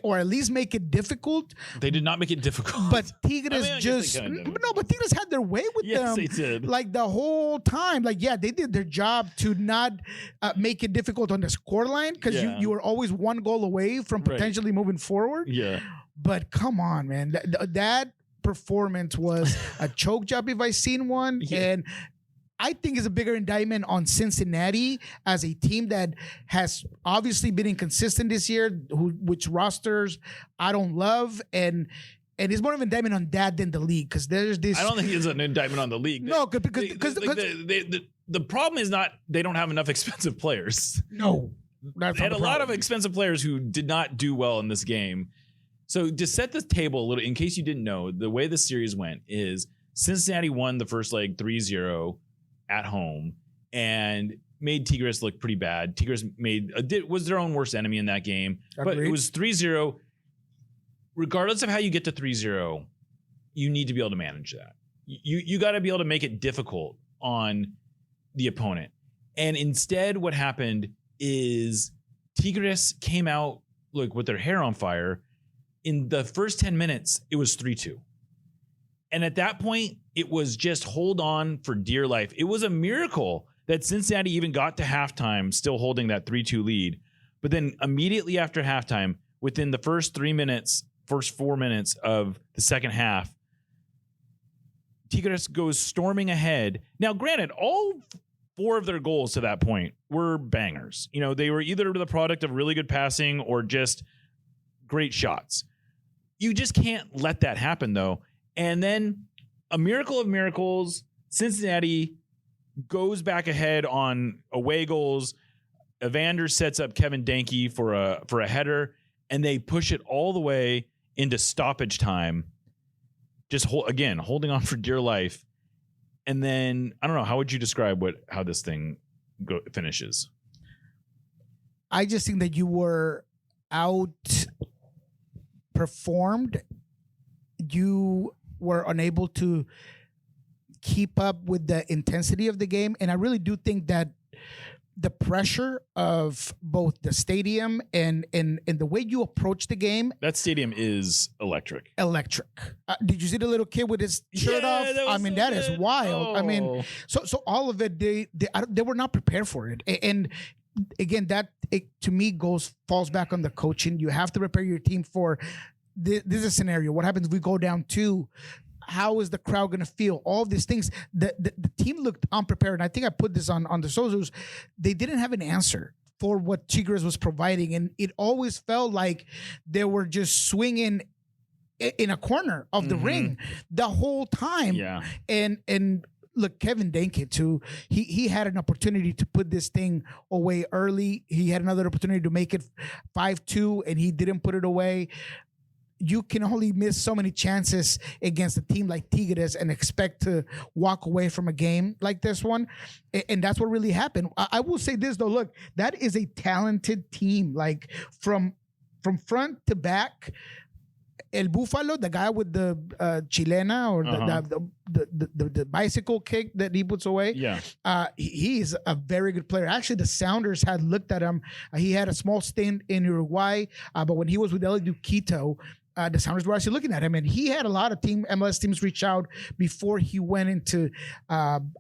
[SPEAKER 8] or at least make it difficult.
[SPEAKER 7] They did not make it difficult.
[SPEAKER 8] But Tigres but Tigres had their way with them.
[SPEAKER 7] Yes, they did.
[SPEAKER 8] Like the whole time. Like, yeah, they did their job to not make it difficult on the scoreline, because you were always one goal away from potentially moving forward.
[SPEAKER 7] Yeah.
[SPEAKER 8] But come on, man. That performance was a choke job if I seen one. Yeah. And I think it's a bigger indictment on Cincinnati as a team that has obviously been inconsistent this year, which rosters I don't love, and it's more of an indictment on that than the league, because there's this.
[SPEAKER 7] I don't think it's an indictment on the league.
[SPEAKER 8] No, because
[SPEAKER 7] the problem is not they don't have enough expensive players.
[SPEAKER 8] No,
[SPEAKER 7] they had a lot of expensive players who did not do well in this game. So to set the table a little, in case you didn't know, the way the series went is Cincinnati won the first leg 3-0. At home, and made Tigres look pretty bad. Tigres was their own worst enemy in that game. Agreed. But it was 3-0. Regardless of how you get to 3-0, you need to be able to manage that. You got to be able to make it difficult on the opponent. And instead, what happened is Tigres came out like with their hair on fire. In the first 10 minutes, it was 3-2. And at that point, it was just hold on for dear life. It was a miracle that Cincinnati even got to halftime still holding that 3-2 lead. But then immediately after halftime, within the first 4 minutes of the second half, Tigres goes storming ahead. Now, granted, all 4 of their goals to that point were bangers. You know, they were either the product of really good passing or just great shots. You just can't let that happen, though. And then a miracle of miracles, Cincinnati goes back ahead on away goals. Evander sets up Kevin Danke for a header, and they push it all the way into stoppage time. Just holding on for dear life. And then I don't know, how would you describe how this thing finishes?
[SPEAKER 8] I just think that you were outperformed. You were unable to keep up with the intensity of the game. And I really do think that the pressure of both the stadium and the way you approach the game.
[SPEAKER 7] That stadium is electric.
[SPEAKER 8] Did you see the little kid with his shirt off? That is wild.
[SPEAKER 7] Oh.
[SPEAKER 8] I mean, so all of it, they were not prepared for it. And again, to me falls back on the coaching. You have to prepare your team for this is a scenario. What happens if we go down 2? How is the crowd going to feel? All of these things. The team looked unprepared. And I think I put this on the socials. They didn't have an answer for what Tigres was providing. And it always felt like they were just swinging in a corner of the ring the whole time.
[SPEAKER 7] Yeah.
[SPEAKER 8] And look, Kevin Danke too, he had an opportunity to put this thing away early. He had another opportunity to make it 5-2, and he didn't put it away. You can only miss so many chances against a team like Tigres and expect to walk away from a game like this one. And that's what really happened. I will say this, though. Look, that is a talented team. Like, from front to back, El Búfalo, the guy with the chilena or the bicycle kick that he puts away.
[SPEAKER 7] Yeah.
[SPEAKER 8] He's a very good player. Actually, the Sounders had looked at him. He had a small stint in Uruguay, but when he was with LA Quito, the Sounders were actually looking at him, and he had a lot of MLS teams reach out before he went into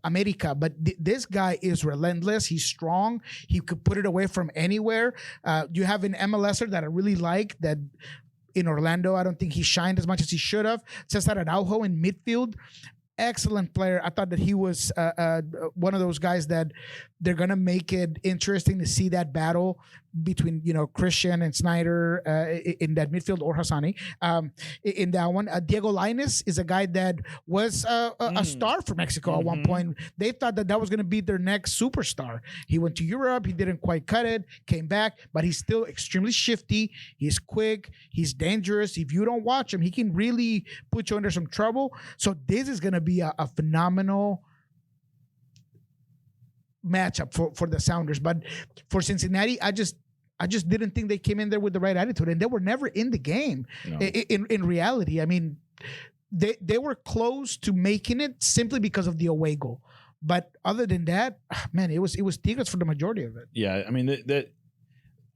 [SPEAKER 8] America. But this guy is relentless. He's strong. He could put it away from anywhere. You have an MLSer that I really like that in Orlando. I don't think he shined as much as he should have. Cesar Araujo in midfield. Excellent player. I thought that he was one of those guys that they're going to make it interesting to see that battle between, Christian and Snyder in that midfield, or Hassani in that one. Diego Lainez is a guy that was a star for Mexico at one point. They thought that was going to be their next superstar. He went to Europe. He didn't quite cut it, came back, but he's still extremely shifty. He's quick. He's dangerous. If you don't watch him, he can really put you under some trouble. So this is going to be a phenomenal matchup for the Sounders. But for Cincinnati, I just didn't think they came in there with the right attitude, and they were never in the game.
[SPEAKER 7] No.
[SPEAKER 8] In reality, I mean, they were close to making it simply because of the away goal. But other than that, man, it was Tigres for the majority of it.
[SPEAKER 7] Yeah, I mean that.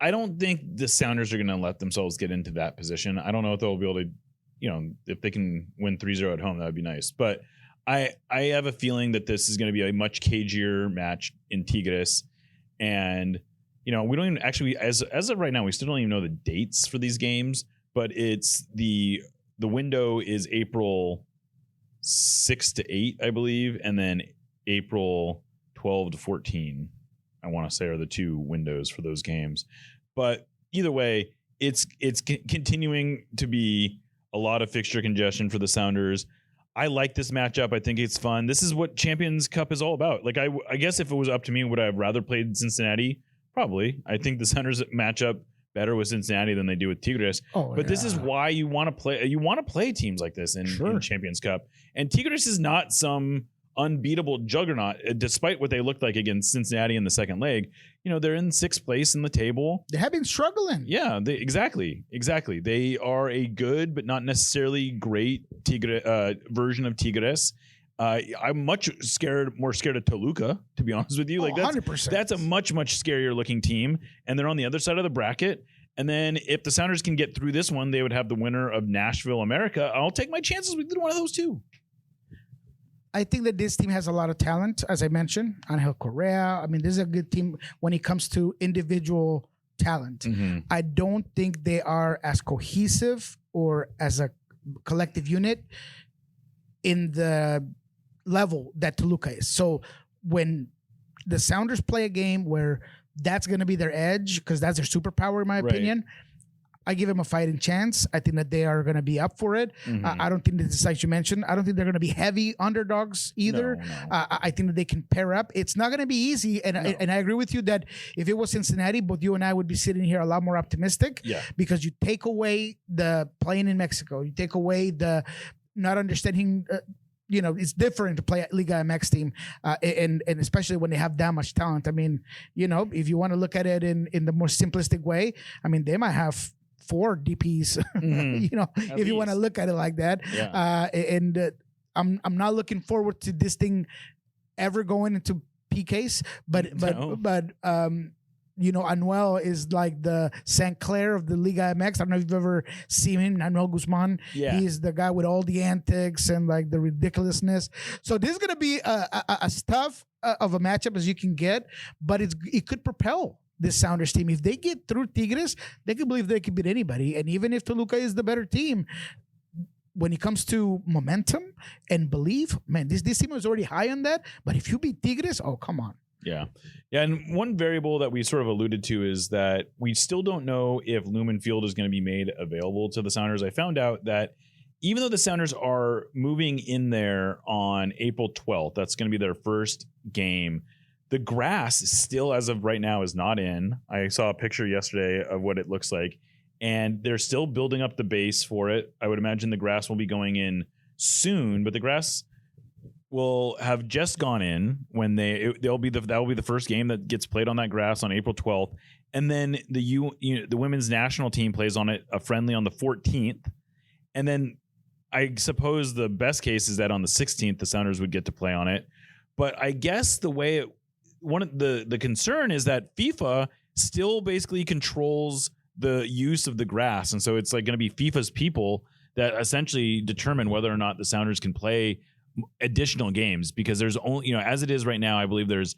[SPEAKER 7] I don't think the Sounders are going to let themselves get into that position. I don't know if they'll be able to, if they can win 3-0 at home, that would be nice. But I have a feeling that this is going to be a much cagier match in Tigres. And, we don't even actually, as of right now, we still don't even know the dates for these games, but it's the window is April 6 to 8, I believe. And then April 12 to 14, I want to say, are the two windows for those games. But either way, it's continuing to be a lot of fixture congestion for the Sounders. I like this matchup. I think it's fun. This is what Champions Cup is all about. Like, I guess if it was up to me, would I have rather played Cincinnati? Probably. I think the Sounders match up better with Cincinnati than they do with Tigres. But this is why you want to play. You want to play teams like this in Champions Cup. And Tigres is not some unbeatable juggernaut, despite what they looked like against Cincinnati in the second leg. They're in 6th place in the table.
[SPEAKER 8] They have been struggling.
[SPEAKER 7] Yeah, exactly. They are a good but not necessarily great version of Tigres. I'm more scared of Toluca, to be honest with you. Like
[SPEAKER 8] 100%.
[SPEAKER 7] That's a much scarier looking team, and they're on the other side of the bracket. And then if the Sounders can get through this one, they would have the winner of Nashville, America. I'll take my chances with one of those two.
[SPEAKER 8] I think that this team has a lot of talent, as I mentioned. Angel Correa. I mean, this is a good team when it comes to individual talent.
[SPEAKER 7] Mm-hmm.
[SPEAKER 8] I don't think they are as cohesive or as a collective unit in the level that Toluca is. So when the Sounders play a game where that's going to be their edge, because that's their superpower, in my opinion, I give them a fighting chance. I think that they are going to be up for it.
[SPEAKER 7] Mm-hmm.
[SPEAKER 8] I don't think that it's like you mentioned. I don't think they're going to be heavy underdogs either.
[SPEAKER 7] No.
[SPEAKER 8] I think that they can pair up. It's not going to be easy. And I agree with you that if it was Cincinnati, both you and I would be sitting here a lot more optimistic.
[SPEAKER 7] Yeah.
[SPEAKER 8] Because you take away the playing in Mexico. You take away the not understanding it's different to play a Liga MX team, and especially when they have that much talent. I mean, if you want to look at it in the more simplistic way, I mean, they might have 4 DPs,
[SPEAKER 7] Mm-hmm.
[SPEAKER 8] if you want to look at it like that.
[SPEAKER 7] Yeah.
[SPEAKER 8] I'm not looking forward to this thing ever going into PKs, but Anuel is like the St. Clair of the Liga MX. I don't know if you've ever seen him, Anuel Guzman.
[SPEAKER 7] Yeah.
[SPEAKER 8] He's the guy with all the antics and like the ridiculousness. So this is going to be as tough of a matchup as you can get, but it could propel this Sounders team. If they get through Tigres, they can believe they can beat anybody. And even if Toluca is the better team, when it comes to momentum and belief, man, this team is already high on that. But if you beat Tigres, oh, come on.
[SPEAKER 7] Yeah. And one variable that we sort of alluded to is that we still don't know if Lumen Field is going to be made available to the Sounders. I found out that even though the Sounders are moving in there on April 12th, that's going to be their first game, the grass still, as of right now, is not in. I saw a picture yesterday of what it looks like, and they're still building up the base for it. I would imagine the grass will be going in soon, but the grass will have just gone in when that will be the first game that gets played on that grass on April 12th, and then the women's national team plays on it, a friendly, on the 14th, and then I suppose the best case is that on the 16th the Sounders would get to play on it. But I guess one of the concern is that FIFA still basically controls the use of the grass, and so it's like going to be FIFA's people that essentially determine whether or not the Sounders can play additional games, because there's only, as it is right now, I believe there's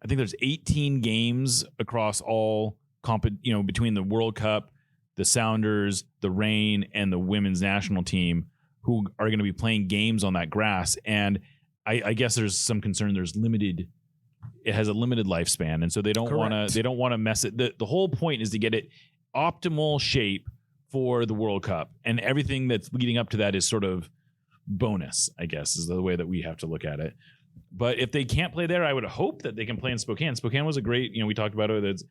[SPEAKER 7] 18 games across all between the World Cup, the Sounders, the Reign, and the women's national team, who are going to be playing games on that grass. And I guess there's some concern it has a limited lifespan, and so they don't want to mess it. The whole point is to get it optimal shape for the World Cup, and everything that's leading up to that is sort of bonus, I guess, is the way that we have to look at it. But if they can't play there, I would hope that they can play in Spokane. Spokane was a great, we talked about it.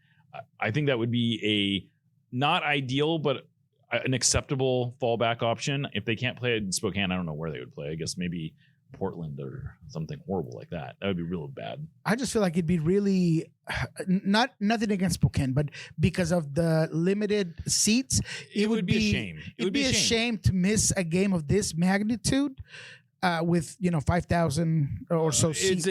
[SPEAKER 7] I think that would be a not ideal, but an acceptable fallback option. If they can't play in Spokane, I don't know where they would play. I guess maybe Portland or something horrible like that. That would be real bad.
[SPEAKER 8] I just feel like it'd be really nothing against Spokane, but because of the limited seats, it would be a shame. It would be a shame to miss a game of this magnitude with 5,000 or so seats.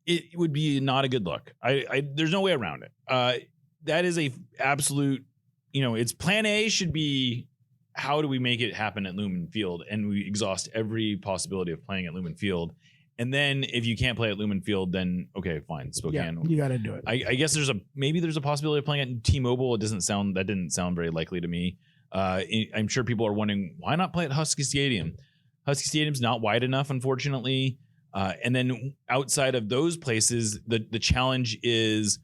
[SPEAKER 7] It would be not a good look. There's no way around it. That is a absolute. It's plan A should be, how do we make it happen at Lumen Field? And we exhaust every possibility of playing at Lumen Field. And then if you can't play at Lumen Field, then okay, fine, Spokane.
[SPEAKER 8] Yeah, you got to do it.
[SPEAKER 7] I guess there's a possibility of playing at T-Mobile. That didn't sound very likely to me. I'm sure people are wondering, why not play at Husky Stadium? Husky Stadium's not wide enough, unfortunately. And then outside of those places, the challenge is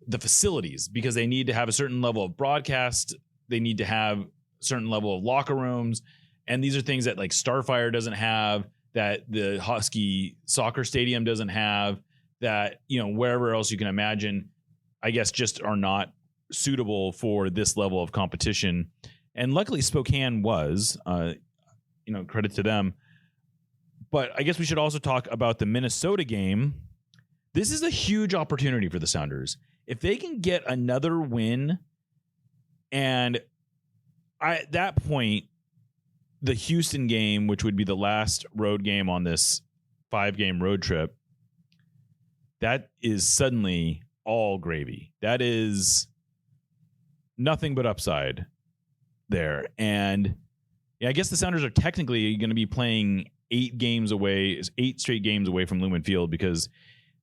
[SPEAKER 7] the facilities, because they need to have a certain level of broadcast. They need to have a certain level of locker rooms. And these are things that like Starfire doesn't have, that the Husky soccer stadium doesn't have, that, wherever else you can imagine, I guess just are not suitable for this level of competition. And luckily Spokane was, credit to them. But I guess we should also talk about the Minnesota game. This is a huge opportunity for the Sounders. If they can get another win, and at that point, the Houston game, which would be the last road game on this 5-game road trip, that is suddenly all gravy. That is nothing but upside there. And I guess the Sounders are technically going to be playing 8 straight games away from Lumen Field, because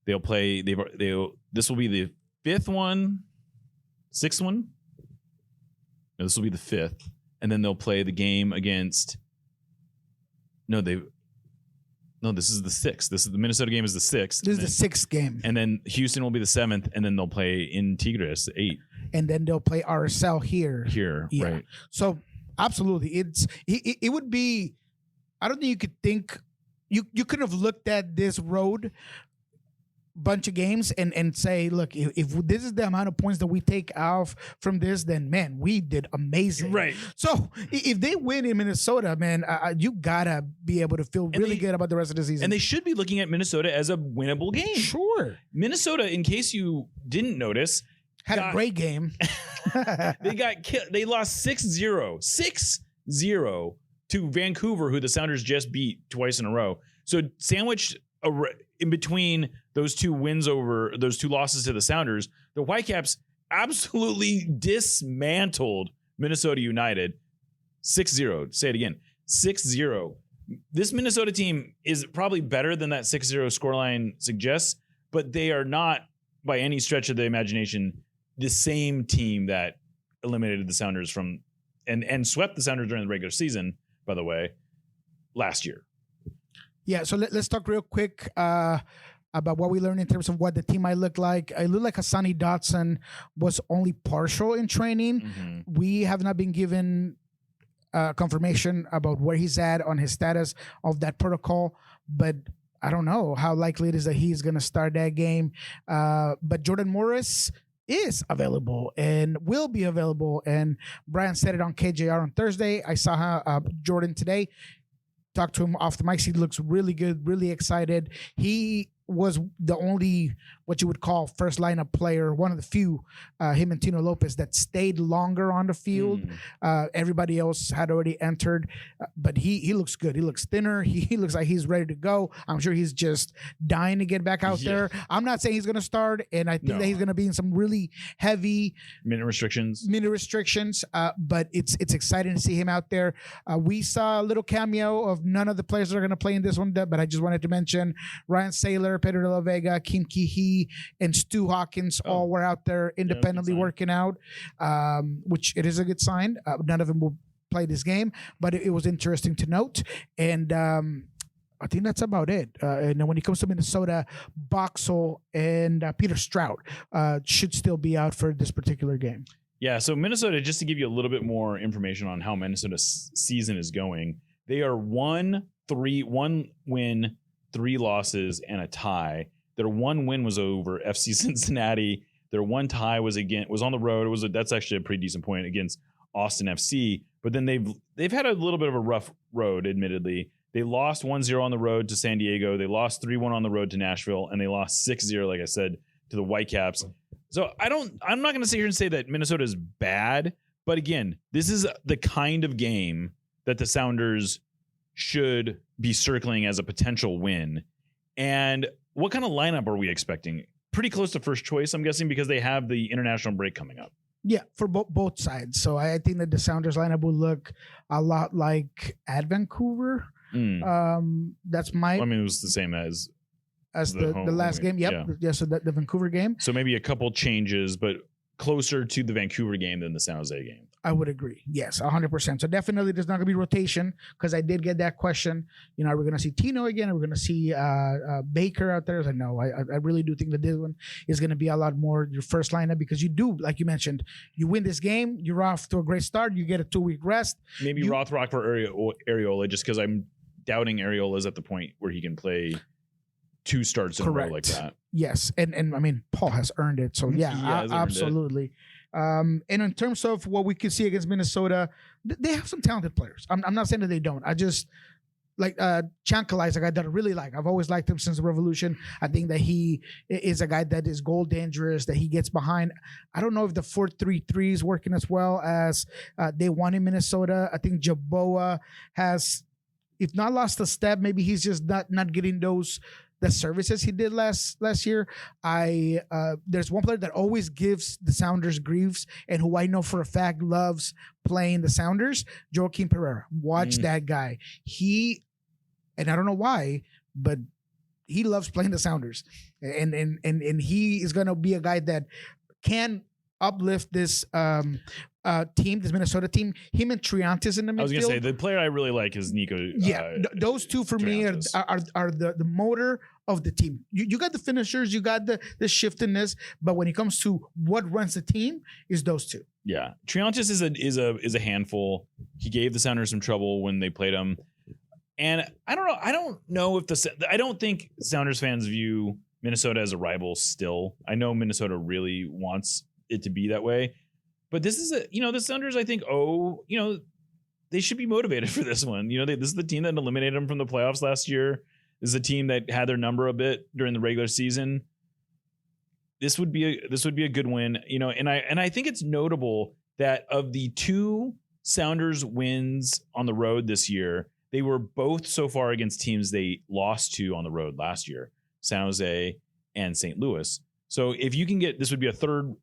[SPEAKER 7] they'll play. This will be the 5th one, 6th one. No, this will be the 5th, and then they'll play the game against. No, this is the 6th. This is the Minnesota game is the 6th.
[SPEAKER 8] This is the 6th game,
[SPEAKER 7] and then Houston will be the 7th, and then they'll play in Tigres the 8th,
[SPEAKER 8] and then they'll play RSL here. Yeah.
[SPEAKER 7] Right?
[SPEAKER 8] So absolutely, it would be. I don't think you could think you could have looked at this road bunch of games and say, look, if this is the amount of points that we take off from this, then man, we did amazing.
[SPEAKER 7] Right.
[SPEAKER 8] So if they win in Minnesota, man, you gotta be able to feel really good about the rest of the season.
[SPEAKER 7] And they should be looking at Minnesota as a winnable game.
[SPEAKER 8] Sure.
[SPEAKER 7] Minnesota, in case you didn't notice,
[SPEAKER 8] had a great game.
[SPEAKER 7] They got killed. They lost 6-0 to Vancouver, who the Sounders just beat twice in a row. So sandwiched in between those two losses to the Sounders, the Whitecaps absolutely dismantled Minnesota United 6-0. Say it again, 6-0. This Minnesota team is probably better than that 6-0 scoreline suggests, but they are not by any stretch of the imagination the same team that eliminated the Sounders from and swept the Sounders during the regular season, by the way, last year.
[SPEAKER 8] Yeah, so let's talk real quick about what we learned in terms of what the team might look like. It looked like Hassani Dotson was only partial in training. Mm-hmm. We have not been given confirmation about where he's at on his status of that protocol, but I don't know how likely it is that he's going to start that game. But Jordan Morris is available and will be available. And Brian said it on KJR on Thursday. I saw Jordan today. Talked to him off the mics. He looks really good, really excited. He was the only, what you would call, first lineup player, one of the few, him and Tino Lopez, that stayed longer on the field. Everybody else had already entered, but he looks good. He looks thinner. He looks like he's ready to go. I'm sure he's just dying to get back out there. I'm not saying he's going to start, and I think that he's going to be in some really heavy
[SPEAKER 7] minute restrictions,
[SPEAKER 8] but it's exciting to see him out there. We saw a little cameo of none of the players that are going to play in this one, but I just wanted to mention Ryan Saylor, Pedro de la Vega, Kim Ki-hee, and Stu Hawkins all were out there independently working out, which it is a good sign. None of them will play this game, but it was interesting to note. And I think that's about it. And then when it comes to Minnesota, Boxall and Peter Strout should still be out for this particular game.
[SPEAKER 7] Yeah, so Minnesota, just to give you a little bit more information on how Minnesota's season is going, they are 1 win, 3 losses, and a tie. Their one win was over FC Cincinnati. Their one tie was on the road. That's actually a pretty decent point against Austin FC. But then they've had a little bit of a rough road, admittedly. They lost 1-0 on the road to San Diego. They lost 3-1 on the road to Nashville, and they lost 6-0, like I said, to the Whitecaps. So I'm not going to sit here and say that Minnesota is bad, but again, this is the kind of game that the Sounders should be circling as a potential win. And what kind of lineup are we expecting? Pretty close to first choice, I'm guessing, because they have the international break coming up.
[SPEAKER 8] Yeah, for both sides. So I think that the Sounders lineup will look a lot like at Vancouver. That's my.
[SPEAKER 7] I mean, it was the same as
[SPEAKER 8] the last game. Yep. Yeah. So the Vancouver game.
[SPEAKER 7] So maybe a couple changes, but closer to the Vancouver game than the San Jose game.
[SPEAKER 8] I would agree. Yes, 100%. So definitely there's not going to be rotation, because I did get that question. You know, are we going to see Tino again? Are we going to see Baker out there? I was like, no, I really do think that this one is going to be a lot more your first lineup, because you do, like you mentioned, you win this game, you're off to a great start, you get a 2-week rest.
[SPEAKER 7] Maybe Rothrock for Areola, just because I'm doubting Areola's at the point where he can play 2 starts in a row like that.
[SPEAKER 8] Yes, and I mean, Paul has earned it. So yeah, absolutely. And in terms of what we could see against Minnesota, they have some talented players. I'm not saying that they don't. I just like Chancalay is a guy that I really like. I've always liked him since the Revolution. I think that he is a guy that is goal dangerous, that he gets behind. I don't know if the 4-3-3 is working as well as they want in Minnesota. I think Jaboa has, if not lost a step, maybe he's just not getting the services he did last year. There's one player that always gives the Sounders griefs, and who I know for a fact loves playing the Sounders, Joaquin Pereira. Watch that guy. And I don't know why, but he loves playing the Sounders, and he is going to be a guy that can uplift this team, this Minnesota team. Him and Triantis in the midfield.
[SPEAKER 7] I was going to say, the player I really like is Niko.
[SPEAKER 8] Yeah, those two for Triantis me are the motor of the team. You got the finishers, you got the shiftiness, but when it comes to what runs the team, is those two.
[SPEAKER 7] Yeah, Triantis is a handful. He gave the Sounders some trouble when they played him, and I don't know if I don't think Sounders fans view Minnesota as a rival still. I know Minnesota really wants it to be that way, but this is the Sounders, I think, they should be motivated for this one. This is the team that eliminated them from the playoffs last year. This is a team that had their number a bit during the regular season. This would be a good win, and I think it's notable that of the 2 Sounders wins on the road this year, they were both so far against teams they lost to on the road last year, San Jose and St. Louis. So if you can get, this would be a third.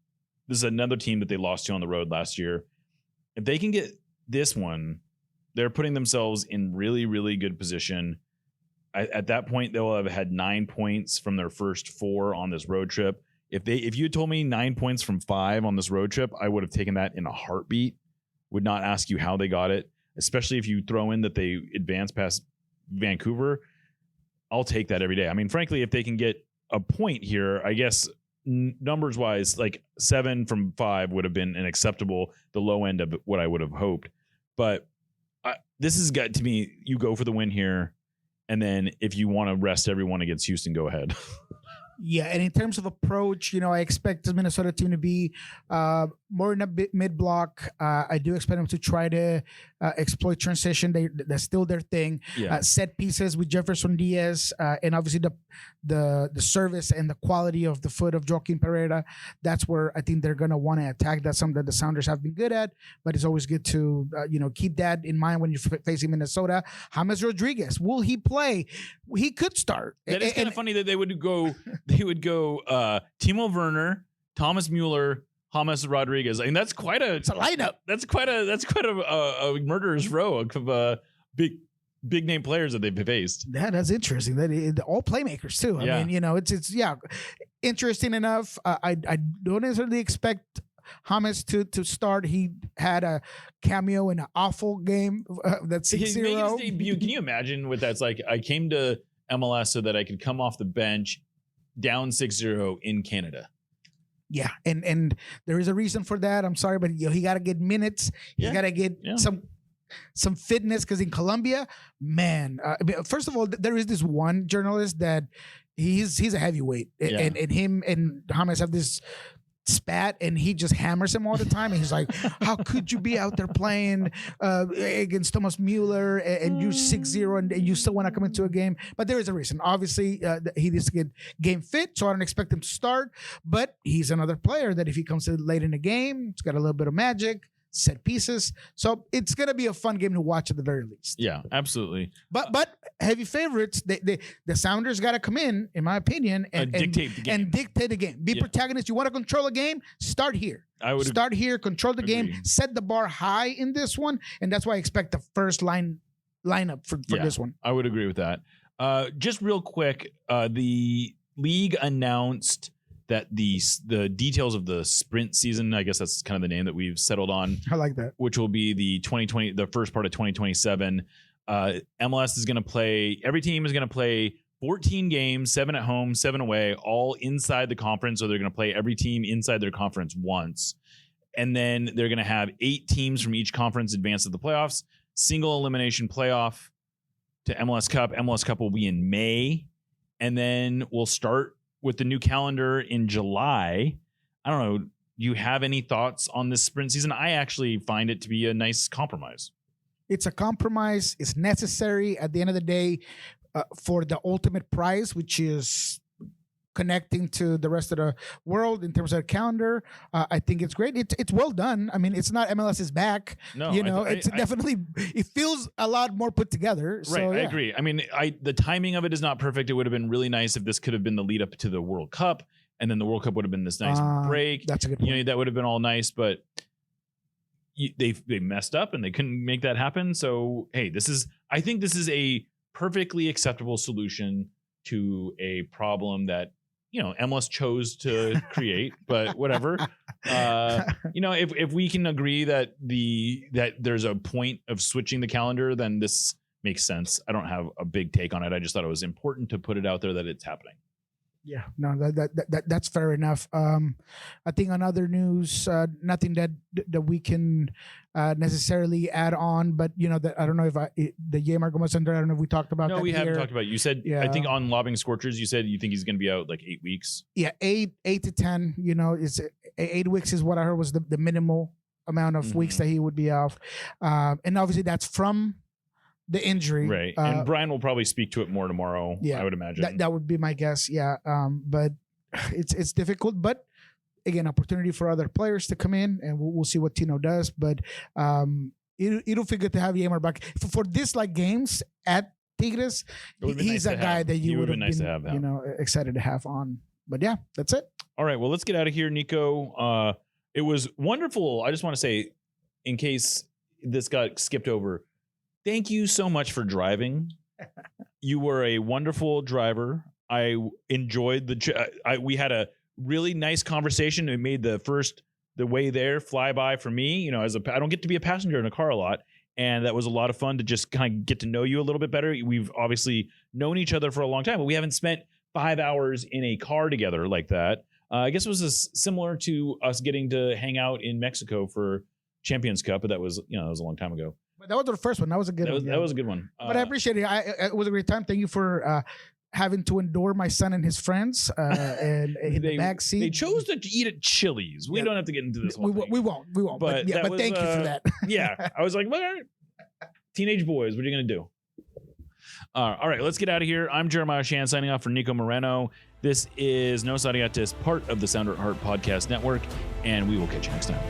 [SPEAKER 7] This is another team that they lost to on the road last year. If they can get this one, they're putting themselves in really, really good position. At that point, they will have had 9 points from their first 4 on this road trip. If you had told me 9 points from 5 on this road trip, I would have taken that in a heartbeat. Would not ask you how they got it, especially if you throw in that they advanced past Vancouver. I'll take that every day. I mean, frankly, if they can get a point here, I guess numbers wise, like 7 from 5 would have been an acceptable, the low end of what I would have hoped. But this has got to me, you go for the win here. And then if you want to rest everyone against Houston, go ahead.
[SPEAKER 8] Yeah, and in terms of approach, I expect the Minnesota team to be more in a bit mid-block. I do expect them to try to exploit transition. That's still their thing.
[SPEAKER 7] Yeah.
[SPEAKER 8] Set pieces with Jefferson Diaz, and obviously the service and the quality of the foot of Joaquin Pereira. That's where I think they're going to want to attack. That's something that the Sounders have been good at, but it's always good to keep that in mind when you're facing Minnesota. James Rodriguez, will he play? He could start.
[SPEAKER 7] That is kind of funny that they would go Timo Werner, Thomas Mueller, James Rodriguez. I mean, that's quite a
[SPEAKER 8] lineup.
[SPEAKER 7] That's quite a murderer's row of big name players that they've faced.
[SPEAKER 8] That's interesting. That all playmakers too. I mean, it's interesting enough. I don't necessarily expect James to start. He had a cameo in an awful game that's 6-0.
[SPEAKER 7] He made his debut. Can you imagine what that's like? I came to MLS so that I could come off the bench down 6-0 in Canada.
[SPEAKER 8] Yeah, and there is a reason for that. I'm sorry, but he got to get minutes. He got to get some fitness, because in Colombia, man. First of all, there is this one journalist that he's a heavyweight, and him and James have this spat, and he just hammers him all the time. And he's like, how could you be out there playing against Thomas Mueller and you're 6-0 and you still want to come into a game? But there is a reason. Obviously, he needs to get game fit, so I don't expect him to start. But he's another player that if he comes in late in the game, it's got a little bit of magic, set pieces. So it's going to be a fun game to watch at the very least.
[SPEAKER 7] Yeah, absolutely.
[SPEAKER 8] But heavy favorites, the Sounders got to come in my opinion, and
[SPEAKER 7] dictate the game.
[SPEAKER 8] And dictate the game. Be protagonists. You want to control a game? Start here.
[SPEAKER 7] I would
[SPEAKER 8] start here, control the
[SPEAKER 7] agree.
[SPEAKER 8] game, set the bar high in this one, and that's why I expect the first lineup for this one.
[SPEAKER 7] I would agree with that. Just real quick, the league announced that the details of the sprint season, I guess that's kind of the name that we've settled on.
[SPEAKER 8] I like that.
[SPEAKER 7] Which will be the first part of 2027. MLS is going to play, every team is going to play 14 games, 7 at home, 7 away, all inside the conference. So they're going to play every team inside their conference once. And then they're going to have 8 teams from each conference advance to the playoffs, single elimination playoff to MLS Cup. MLS Cup will be in May. And then we'll start with the new calendar in July. I don't know. Do you have any thoughts on this sprint season? I actually find it to be a nice compromise.
[SPEAKER 8] It's a compromise. It's necessary at the end of the day for the ultimate prize, which is connecting to the rest of the world in terms of the calendar. I think it's great. It's well done. I mean, it's not MLS's back. No, it's definitely, it feels a lot more put together.
[SPEAKER 7] Right,
[SPEAKER 8] So,
[SPEAKER 7] I agree. I mean, the timing of it is not perfect. It would have been really nice if this could have been the lead up to the World Cup, and then the World Cup would have been this nice break.
[SPEAKER 8] That's a good point.
[SPEAKER 7] That would have been all nice, but they messed up and they couldn't make that happen. So, hey, I think this is a perfectly acceptable solution to a problem that MLS chose to create, but whatever. If we can agree that there's a point of switching the calendar, then this makes sense. I don't have a big take on it. I just thought it was important to put it out there that it's happening.
[SPEAKER 8] Yeah, no, that's fair enough. I think on other news, nothing that we can necessarily add on, but that I don't know if the Yamar Gomez Center, I don't know if we talked about that.
[SPEAKER 7] No, we haven't
[SPEAKER 8] here.
[SPEAKER 7] talked about it. You said, I think on Lobbing Scorchers, you said you think he's going to be out like 8 weeks.
[SPEAKER 8] Yeah, 8 to 10, it's 8 weeks is what I heard was the minimal amount of weeks that he would be out. And obviously that's from the injury.
[SPEAKER 7] Right. And Brian will probably speak to it more tomorrow, I would imagine.
[SPEAKER 8] That would be my guess. Yeah. But it's difficult, but again, opportunity for other players to come in, and we'll see what Tino does. But it'll feel good to have Yamar back for this games at Tigres. He's a guy that you would have been, to have excited to have on. But yeah, that's it.
[SPEAKER 7] All right. Well, let's get out of here, Niko. It was wonderful. I just want to say, in case this got skipped over, thank you so much for driving. You were a wonderful driver. I enjoyed we had a really nice conversation. It made the way there fly by for me. I don't get to be a passenger in a car a lot, and that was a lot of fun to just kind of get to know you a little bit better. We've obviously known each other for a long time, but we haven't spent 5 hours in a car together like that. I guess it was similar to us getting to hang out in Mexico for Champions Cup, but that was that was a long time ago.
[SPEAKER 8] But that was the first one. That was a good one.
[SPEAKER 7] That was a good one.
[SPEAKER 8] But I appreciate it. It was a great time. Thank you for having to endure my son and his friends and in the back seat.
[SPEAKER 7] They chose to eat at Chili's. We don't have to get into this.
[SPEAKER 8] We won't. But thank you for that.
[SPEAKER 7] Yeah. I was like, well, teenage boys, what are you going to do? All right, let's get out of here. I'm Jeremiah Shan signing off for Niko Moreno. This is No Sadiatis, part of the Sounder at Heart Podcast Network, and we will catch you next time.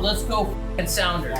[SPEAKER 10] Let's go Sounders.